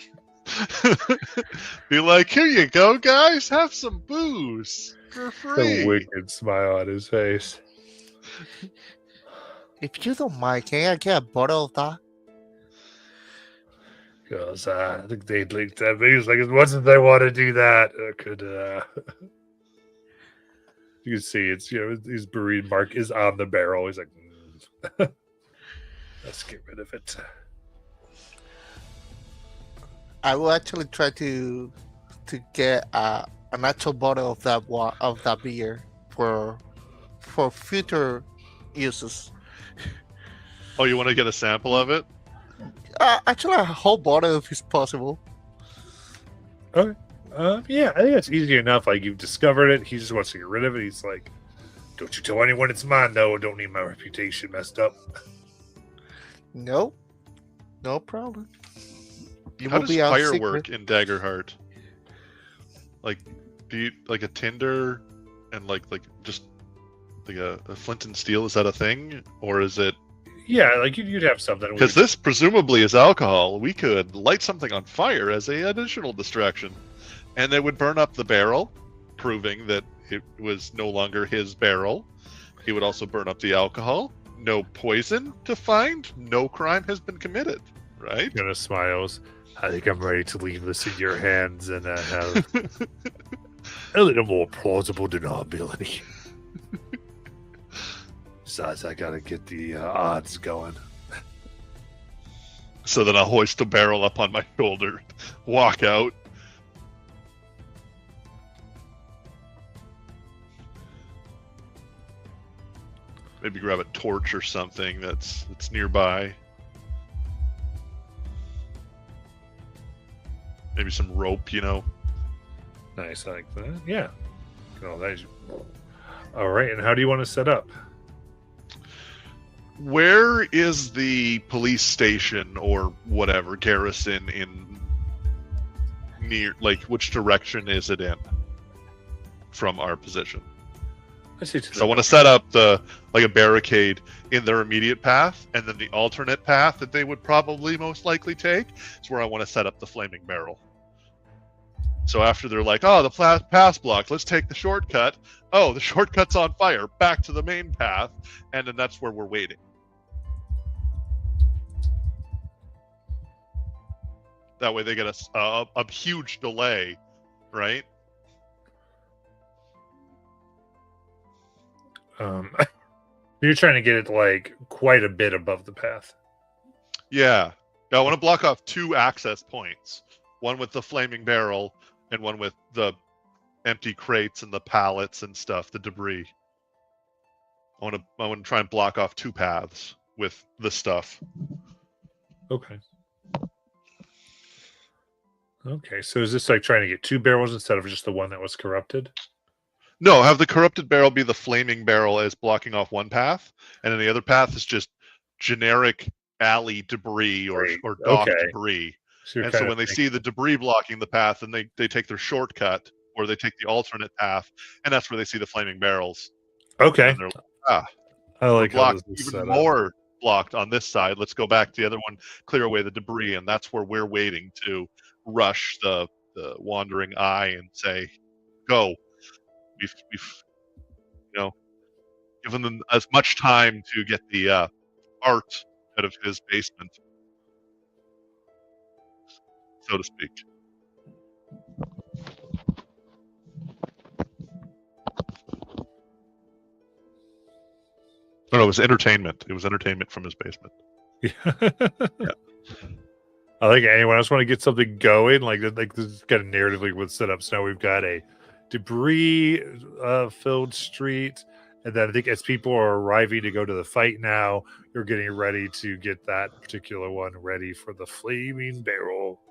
Be like, here you go, guys, have some booze for free. A wicked smile on his face. If you don't mind, can I get a bottle of that? Because I think they'd like that. He's like, as much as they want to do that, could you can see it's his buried mark is on the barrel. He's like, let's get rid of it. I will actually try to get an actual bottle of that beer for future uses. Oh, you want to get a sample of it? Actually, a whole bottle if it's possible. Okay. Yeah, I think that's easy enough. Like, you've discovered it. He just wants to get rid of it. He's like, don't you tell anyone it's mine, though. I don't need my reputation messed up. Nope. No problem. How does fire work in Daggerheart? Like, do you like a tinder and like just like a flint and steel? Is that a thing, or is it? Yeah, like you'd have something. Because this presumably is alcohol. We could light something on fire as an additional distraction, and it would burn up the barrel, proving that it was no longer his barrel. He would also burn up the alcohol. No poison to find. No crime has been committed. Right? Gonna smiles. I think I'm ready to leave this in your hands and have a little more plausible deniability. Besides, I gotta get the odds going. So then I'll hoist the barrel up on my shoulder, walk out. Maybe grab a torch or something that's nearby. Maybe some rope, Nice, I like that. Yeah. All right, and how do you want to set up? Where is the police station or whatever garrison in near, like, which direction is it in from our position? I see. So I want to set up a barricade in their immediate path, and then the alternate path that they would probably most likely take is where I want to set up the flaming barrel. So after they're like, oh, the path's blocked, let's take the shortcut. Oh, the shortcut's on fire. Back to the main path, and then that's where we're waiting. That way they get a huge delay, right? You're trying to get it like quite a bit above the path. Yeah. I want to block off 2 access points. One with the flaming barrel and one with the empty crates and the pallets and stuff, the debris. I want to try and block off 2 paths with the stuff. Okay. Okay, so is this like trying to get 2 barrels instead of just the one that was corrupted? No, have the corrupted barrel be the flaming barrel as blocking off one path, and then the other path is just generic alley debris or dock debris. So and so when they see the debris blocking the path, then they take their shortcut, or they take the alternate path, and that's where they see the flaming barrels. Okay. And they're like, I like how blocked this is even set up. more blocked on this side. Let's go back to the other one, clear away the debris, and that's where we're waiting to rush the wandering eye and say, go. We've given them as much time to get the art out of his basement, so to speak. No, it was entertainment. It was entertainment from his basement. Yeah. I think anyone else want to get something going, like this is kind of narratively with setup. So now we've got a debris filled street, and then I think as people are arriving to go to the fight now, you're getting ready to get that particular one ready for the flaming barrel.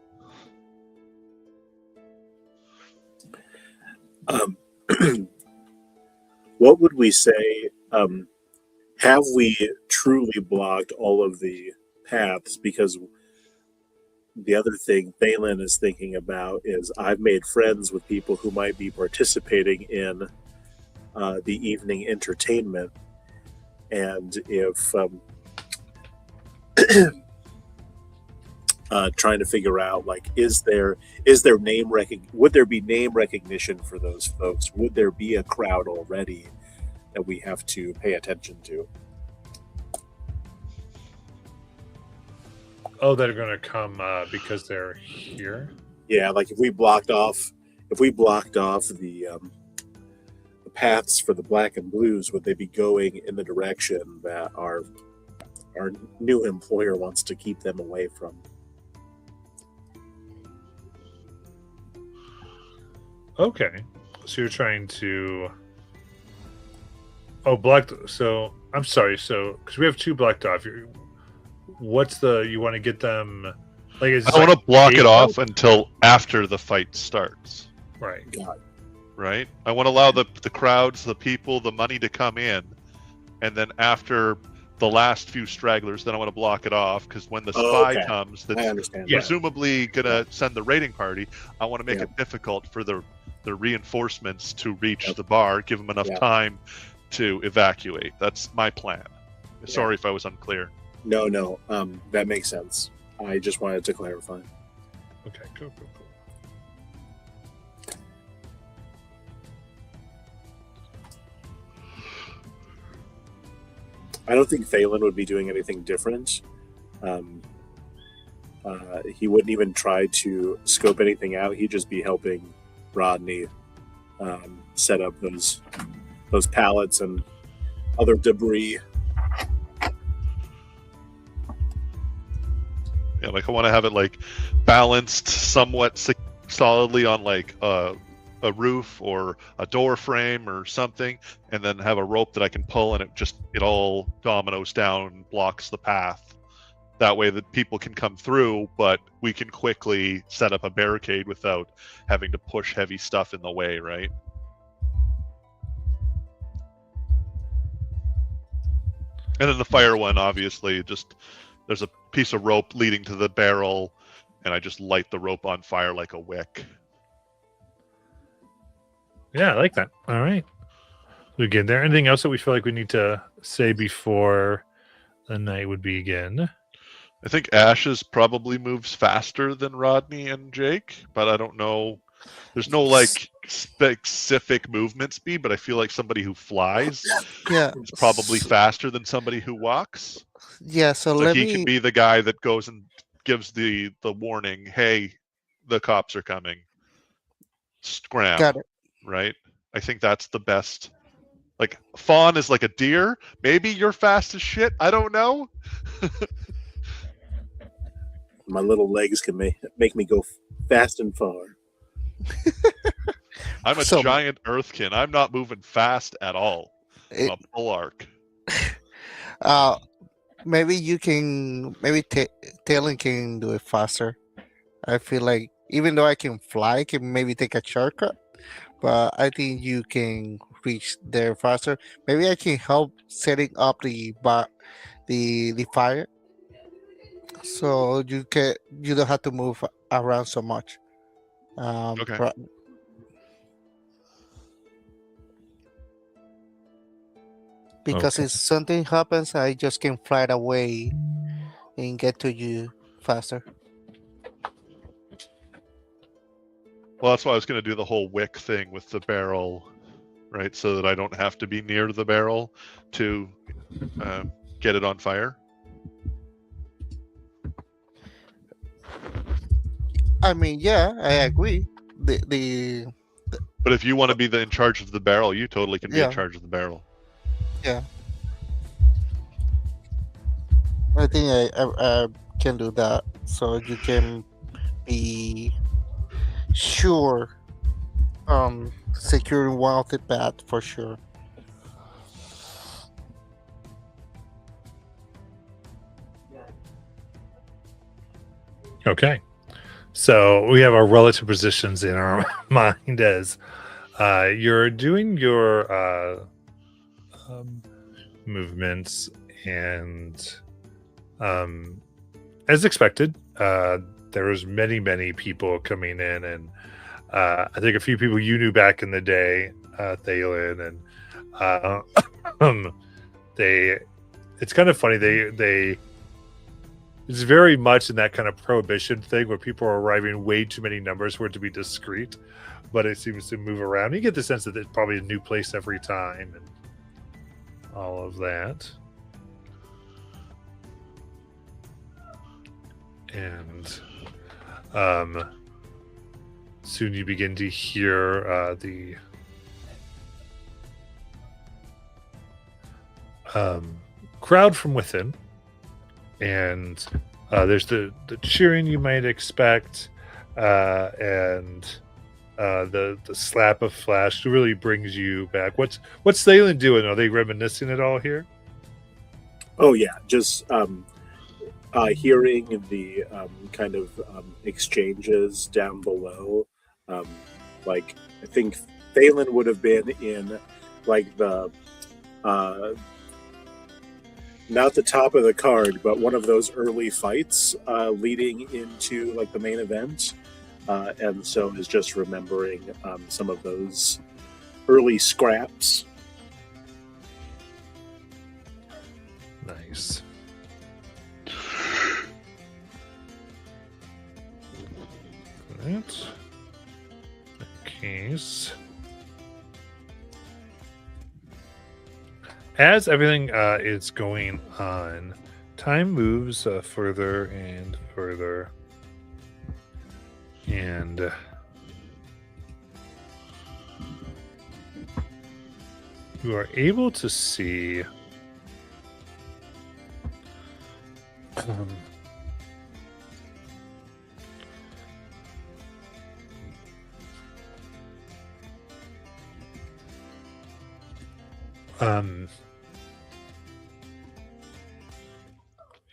What would we say? Have we truly blocked all of the paths? Because the other thing Thalen is thinking about is I've made friends with people who might be participating in the evening entertainment, and if trying to figure out, like, is there would there be name recognition for those folks? Would there be a crowd already that we have to pay attention to? Oh, they're going to come because they're here. Yeah, like if we blocked off the paths for the black and blues, would they be going in the direction that our new employer wants to keep them away from? Okay, so you're trying to blocked. So I'm sorry. So because we have 2 blocked off. What's you want to get them? Like, I want to block it off until after the fight starts. Right. Right. I want to allow the crowds, the people, the money to come in, and then after the last few stragglers, then I want to block it off, because when the spy comes, that's presumably gonna send the raiding party. I want to make it difficult for the reinforcements to reach the bar, give them enough time to evacuate. That's my plan. Sorry if I was unclear. No, that makes sense. I just wanted to clarify. Okay, cool. I don't think Thalen would be doing anything different. He wouldn't even try to scope anything out. He'd just be helping Rodney set up those pallets and other debris. Yeah, like I want to have it like balanced somewhat solidly on like a roof or a door frame or something, and then have a rope that I can pull, and it all dominoes down and blocks the path. That way that people can come through, but we can quickly set up a barricade without having to push heavy stuff in the way, right? And then the fire one, obviously, just there's a piece of rope leading to the barrel, and I just light the rope on fire like a wick. Yeah, I like that. All right. We get there. Anything else that we feel like we need to say before the night would begin? I think Ashes probably moves faster than Rodney and Jake, but I don't know. There's no like specific movement speed, but I feel like somebody who flies Yeah. is probably faster than somebody who walks. Yeah. So So let he me. can be the guy that goes and gives the warning, hey, the cops are coming. Scram. Got it. Right? I think that's the best. Like Fawn is like a deer. Maybe you're fast as shit. I don't know. My little legs can make me go fast and far. I'm a So- giant earthkin. I'm not moving fast at all. I'm It- a full arc. Maybe you can. Maybe Talon can do it faster. I feel like even though I can fly, I can maybe take a shortcut. But I think you can reach there faster. Maybe I can help setting up the fire, so you don't have to move around so much. Okay. Because Okay. if something happens, I just can fly away and get to you faster. Well, that's why I was going to do the whole wick thing with the barrel, right? So that I don't have to be near the barrel to get it on fire. I mean, yeah, I agree. The But if you want to be in charge of the barrel, you totally can be Yeah. in charge of the barrel. I think I can do that, so you can be sure securing one of the path for sure. Okay. So we have our relative positions in our mind as you're doing your movements, and as expected, there was many people coming in, and I think a few people you knew back in the day, Thalen, and it's kind of funny, they it's very much in that kind of prohibition thing where people are arriving way too many numbers for it to be discreet, but it seems to move around. You get the sense that it's probably a new place every time and all of that. And soon you begin to hear the crowd from within. And there's the cheering you might expect, and the slap of flash really brings you back. What's Thalen doing? Are they reminiscing at all here? Oh yeah, just hearing the kind of exchanges down below. Like I think Thalen would have been in like the not the top of the card, but one of those early fights leading into like the main event, and so is just remembering some of those early scraps. Nice. That case. As everything is going on, time moves further and further, and you are able to see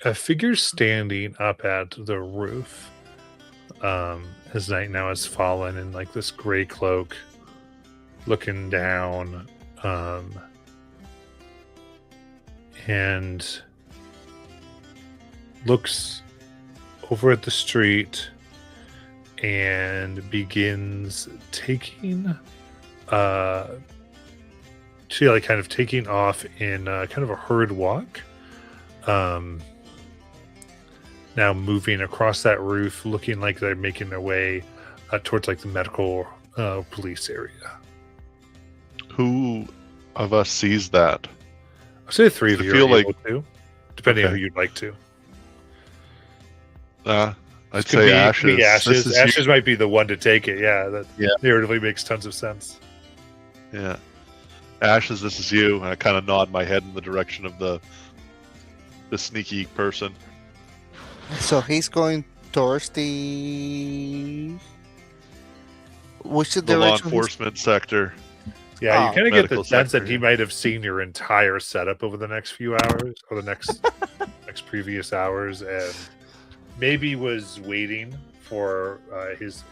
a figure standing up at the roof. His night now has fallen in like this gray cloak, looking down, and looks over at the street and begins taking she like kind of taking off in kind of a hurried walk. Now moving across that roof, looking like they're making their way towards like the medical police area. Who of us sees that? I'd say the three of I you feel are like- able to, depending on Okay. who you'd like to. I'd Could say be Ashes. Ashes. This is Ashes might be the one to take it. Yeah, that Yeah. narratively makes tons of sense. Yeah. Ashes, this is you. And I kind of nod my head in the direction of the sneaky person. So he's going towards the. Which The direction? law he's- enforcement sector. Yeah, you Oh. kind of get the Medical sense that sector, he yeah. might have seen your entire setup over the next few hours or the next previous hours, and maybe was waiting for his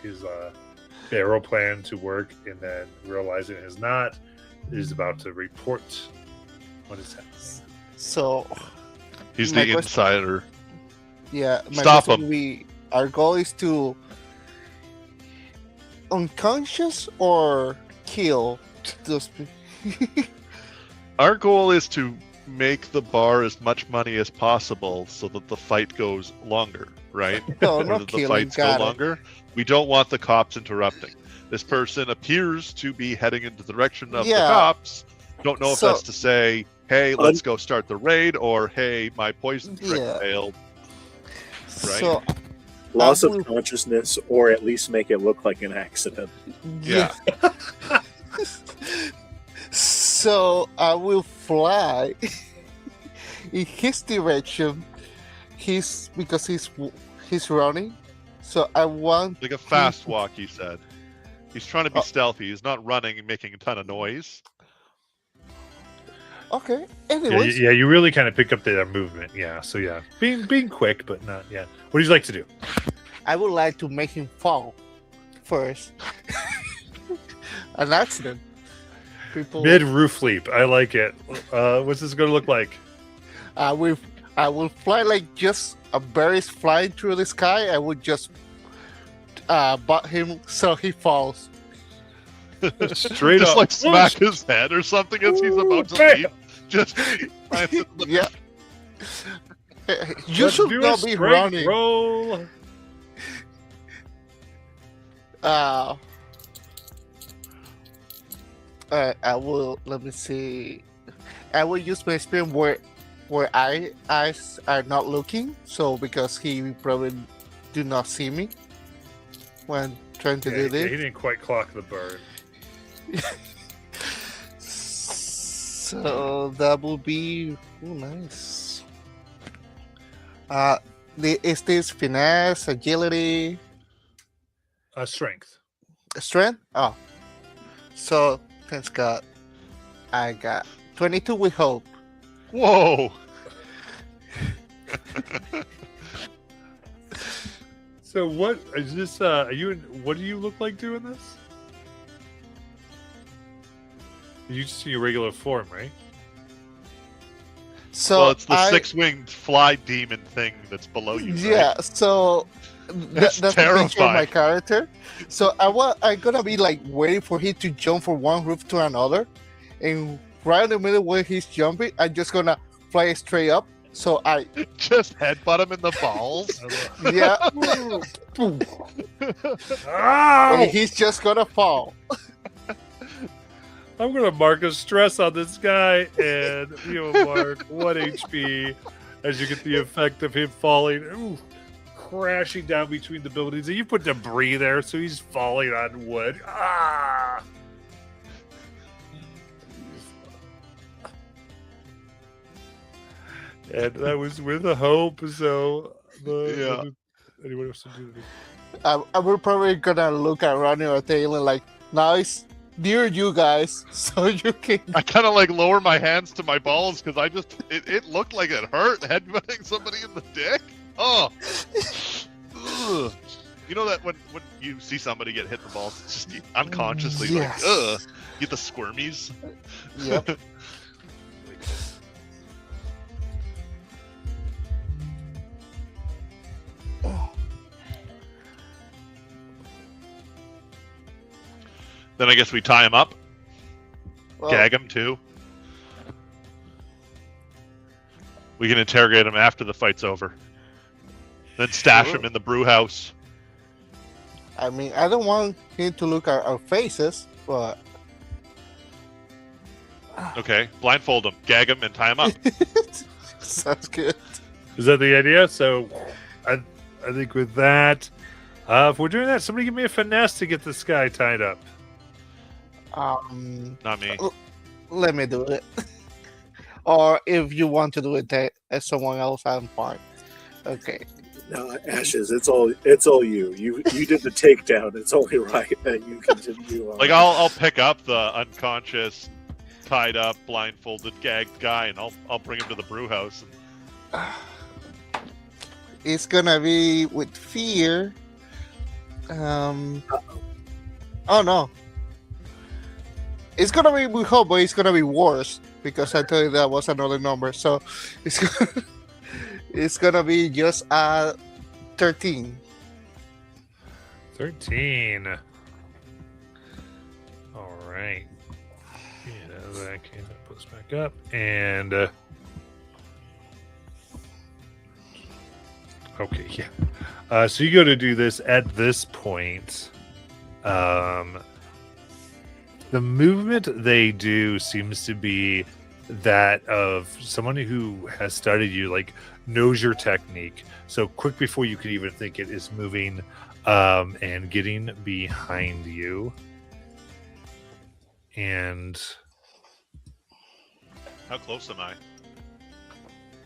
barrel plan to work, and then realizing it has not, is about to report what has happened. So He's My the question- insider. yeah, my Stop question him. would be, our goal is to unconscious or kill those people. Our goal is to make the bar as much money as possible so that the fight goes longer, right? No, Or not that the killing. fights go Got it. longer. We don't want the cops interrupting. This person appears to be heading into the direction of the Yeah. cops. Don't know if So- that's to say, hey, let's go start the raid, or hey, my poison trick Yeah. failed. Right. So Loss I of will- consciousness, or at least make it look like an accident. Yeah. So I will fly in his direction. Because he's running. So I want. Like a fast walk, he said. He's trying to be Oh. stealthy. He's not running and making a ton of noise. Okay. Yeah, Anyways, yeah, you really kind of pick up their movement. Yeah, so yeah, being quick, but not. Yeah, what would you like to do? I would like to make him fall first. An accident. People. Mid roof leap. I like it. What's this going to look like? I will fly like just a bird is flying through the sky. I would just butt him so he falls. Straight Just up, like smack his head or something as he's about to Bam! leave. Just Yeah. You Let's should do a not be straight running. roll. I will. Let me see. I will use my experience where eyes are not looking. So because he probably do not see me when trying to Yeah, do yeah, this. he didn't quite clock the bird. So that will be nice. Is this finesse, agility, Strength. strength? Oh, so thanks God, I got 22 with hope. Whoa! So what is this? Are you? What do you look like doing this? You just in your regular form, right? So Well, it's the I, six-winged fly demon thing that's below you. right? Yeah, so That's that's the picture of my terrifying. character. So I'm gonna be like waiting for him to jump from one roof to another, and right in the middle where he's jumping, I'm just gonna fly straight up. So I Just headbutt him in the balls. yeah, Ow! and he's just gonna fall. I'm gonna mark a stress on this guy, and you mark 1 HP as you get the effect of him falling, crashing down between the buildings. And you put debris there, so he's falling on wood. Ah! And that was with a hope. So anyone else to do it? I will probably gonna look around your tail and like now it's near you guys, so you can. I kind of like lower my hands to my balls because it looked like it hurt headbutting somebody in the dick. Oh, ugh. You know that when you see somebody get hit in the balls, it's just unconsciously Yes. like, ugh, you get the squirmies. Yep. Then I guess we tie him up, Well, gag him too. We can interrogate him after the fight's over. Then stash Sure. him in the brew house. I mean, I don't want him to look at our faces, but Okay, blindfold him, gag him, and tie him up. sounds good. Is that the idea? So, I think with that, if we're doing that, somebody give me a finesse to get this guy tied up. Not me. Let me do it. Or if you want to do it as someone else, I'm fine. Okay. No, Ashes, it's all you. You did the takedown. It's only right that you continue on. Like I'll pick up the unconscious, tied up, blindfolded, gagged guy, and I'll bring him to the brew house. It's gonna be with fear. Oh no. It's gonna be with hope, but it's gonna be worse because I told you that was another number. So it's gonna be just 13. 13. All right. Yeah, that came puts back up. And okay, yeah. So you go to do this at this point. The movement they do seems to be that of someone who has studied you, like knows your technique. So quick before you could even think it, is moving and getting behind you. And How close am I?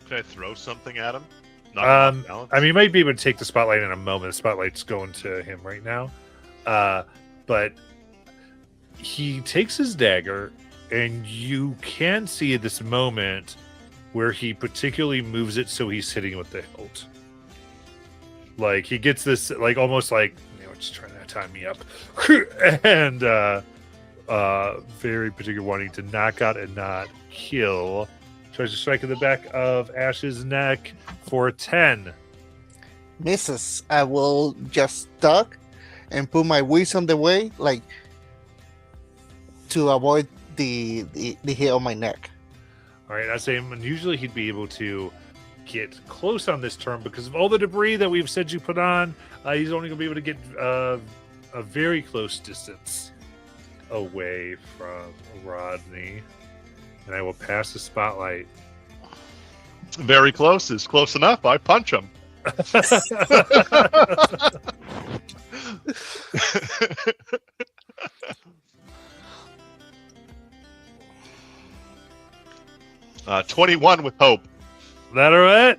Can I throw something at him? Knock him off balance? I mean, you might be able to take the spotlight in a moment. The spotlight's going to him right now. But he takes his dagger, and you can see at this moment where he particularly moves it so he's hitting with the hilt. Like, he gets this, like, almost like, just trying to tie me up. And very particular, wanting to knock out and not kill. Tries to strike in the back of Ash's neck for a 10. Misses. I will just duck and put my wisdom the way, like to avoid the hit on my neck. All right, I say, and usually he'd be able to get close on this turn because of all the debris that we've said you put on. He's only going to be able to get a very close distance away from Rodney, and I will pass the spotlight. Very close is close enough. I punch him. 21 with hope. That all right?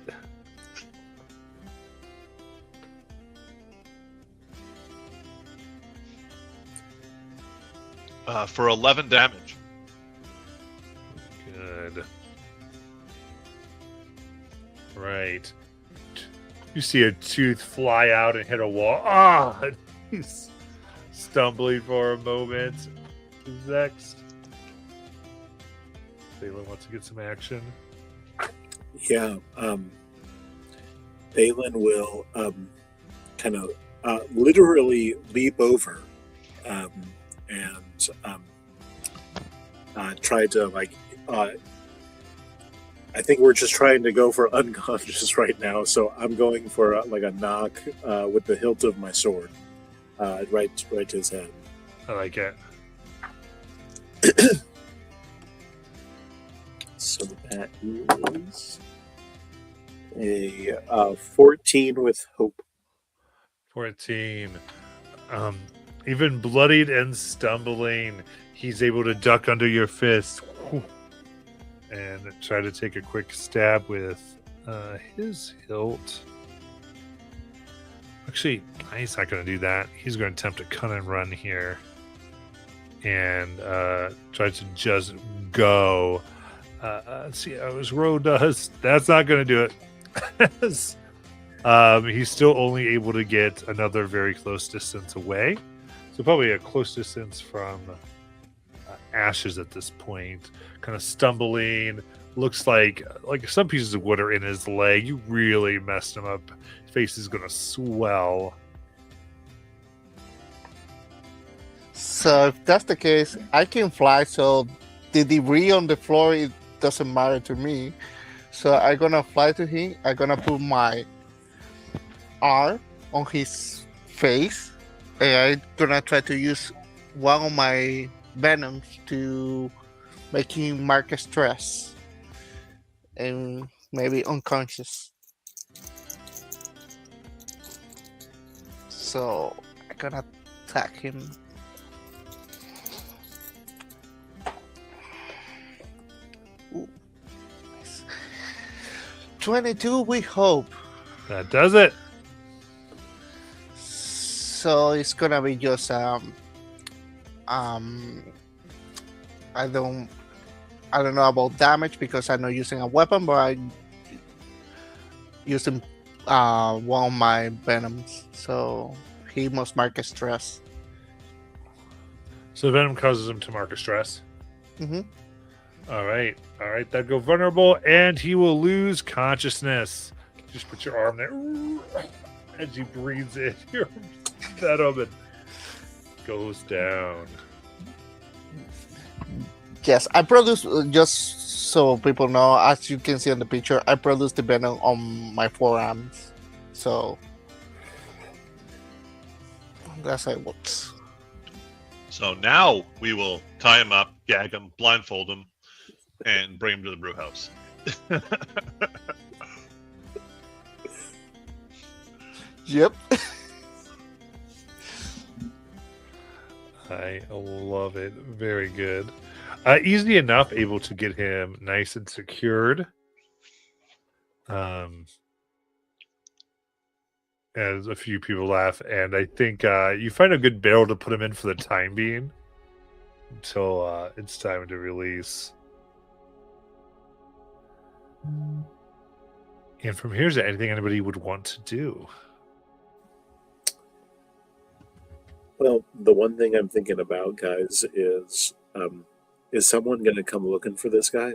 For 11 damage. Good. Right. You see a tooth fly out and hit a wall. Ah! He's stumbling for a moment. Who's next? Balin wants to get some action. Yeah, Balin will kind of literally leap over and try to, like, I think we're just trying to go for unconscious right now, so I'm going for like a knock with the hilt of my sword right to his head. I like it. So that is a 14 with hope. 14. Even bloodied and stumbling, he's able to duck under your fist and try to take a quick stab with his hilt. Actually, he's not going to do that. He's going to attempt a cut and run here and try to just go. Let's see how his row does. That's not going to do it. He's still only able to get another very close distance away. So probably a close distance from Ashes at this point. Kind of stumbling. Looks like some pieces of wood are in his leg. You really messed him up. His face is going to swell. So if that's the case, I can fly. So the debris on the floor, it doesn't matter to me. So I'm gonna fly to him. I'm gonna put my arm on his face, and I'm gonna try to use one of my venoms to make him mark a stress and maybe unconscious. So I'm gonna attack him. Ooh, nice. 22 we hope. That does it. So it's gonna be just I don't know about damage because I'm not using a weapon, but I'm using one of my venoms. So he must mark a stress. So venom causes him to mark a stress. Mm-hmm. All right. That go vulnerable, and he will lose consciousness. Just put your arm there as he breathes in your venom and goes down. Yes, I produce just so people know. As you can see on the picture, I produce the venom on my forearms. So that's how it works. So now we will tie him up, gag him, blindfold him, and bring him to the brew house. Yep. I love it. Very good. Easy enough, able to get him nice and secured. As a few people laugh, and I think you find a good barrel to put him in for the time being until it's time to release. And from here, is there anything anybody would want to do? Well, the one thing I'm thinking about, guys, is someone going to come looking for this guy?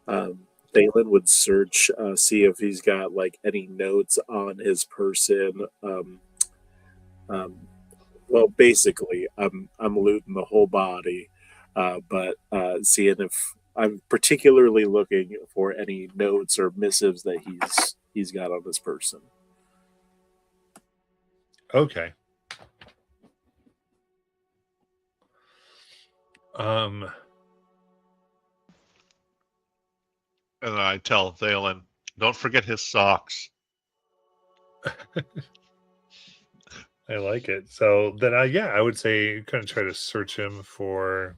Dalen would search, see if he's got like any notes on his person. Well, basically, I'm looting the whole body, but seeing if I'm particularly looking for any notes or missives that he's got on his person. Okay. And I tell Thalen, don't forget his socks. I like it. So then, I would say kind of try to search him for.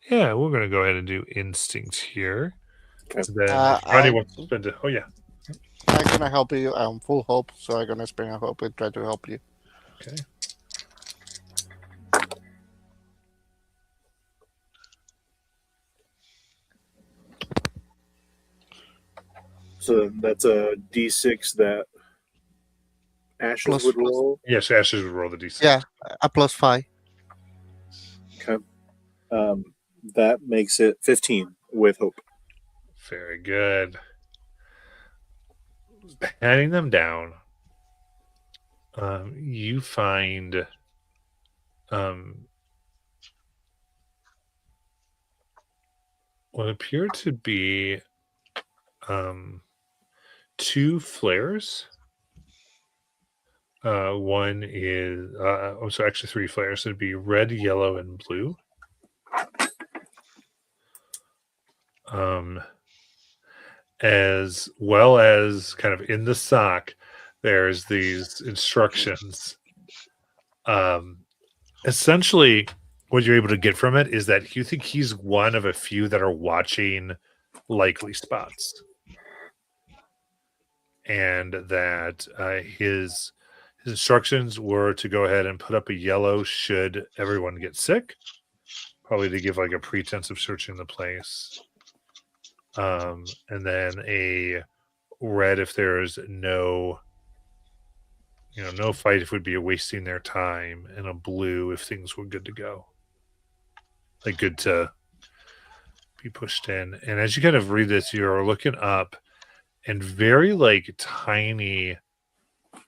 Yeah, we're gonna go ahead and do instinct here. Okay. Then Ronnie wants to spend it. Oh yeah. I'm gonna help you. I'm full hope, so I'm gonna spend a hope and try to help you. Okay. So that's a D6 that Ashes Plus- would roll. Yes, Ashes would roll the d6. Yeah, a +5. Okay. That makes it 15 with hope. Very good. Patting them down, you find what appear to be two flares. One is so actually three flares. It'd be red, yellow, and blue. As well as kind of in the sock, there's these instructions. Essentially, what you're able to get from it is that you think he's one of a few that are watching likely spots, and that his instructions were to go ahead and put up a yellow should everyone get sick, probably to give like a pretense of searching the place. And then a red if there's no fight, if it would be wasting their time, and a blue if things were good to go, like good to be pushed in. And as you kind of read this, you're looking up, and very like tiny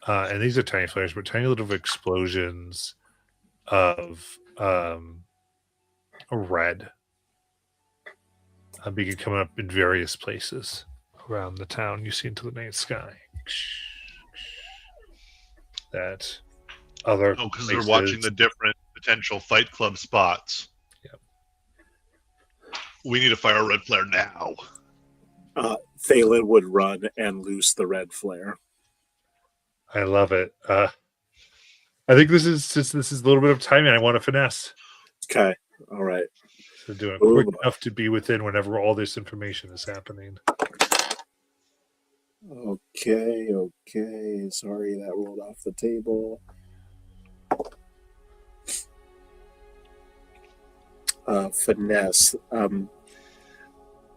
and these are tiny flares, but tiny little explosions of red begin coming up in various places around the town. You see into the night sky. That other Oh, because they're watching the different potential Fight Club spots. Yep. We need to fire a red flare now. Thalen would run and loose the red flare. I love it. I think this is a little bit of timing. I want to finesse. Okay. All right. So doing it Ooh. quick enough to be within whenever all this information is happening. Okay. Sorry, that rolled off the table. Finesse.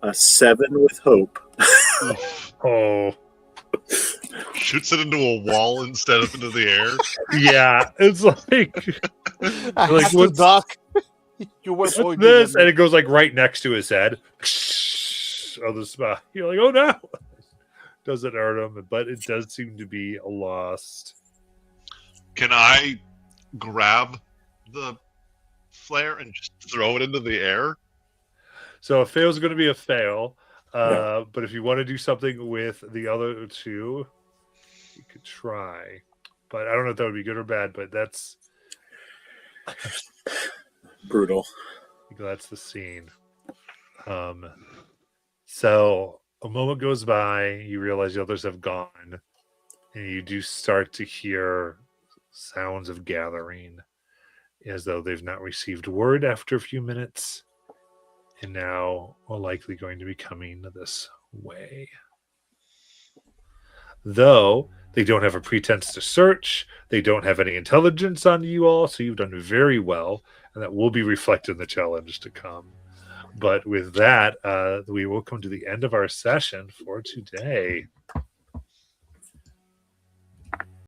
A 7 with hope. Oh, Shoots it into a wall instead of into the air. yeah. It's like I Like, have to what's- duck. You were what's pointing this, at and me. it goes like right next to his head. Oh, the spot. You're like, oh no. Doesn't hurt him, but it does seem to be a lost. Can I grab the flare and just throw it into the air? So a fail is going to be a fail. But if you want to do something with the other two, you could try. But I don't know if that would be good or bad, but that's Brutal. that's the scene. So a moment goes by, you realize the others have gone, and you do start to hear sounds of gathering as though they've not received word after a few minutes, and now are likely going to be coming this way. Though they don't have a pretense to search, they don't have any intelligence on you all, so you've done very well, and that will be reflected in the challenge to come. But with that, we will come to the end of our session for today.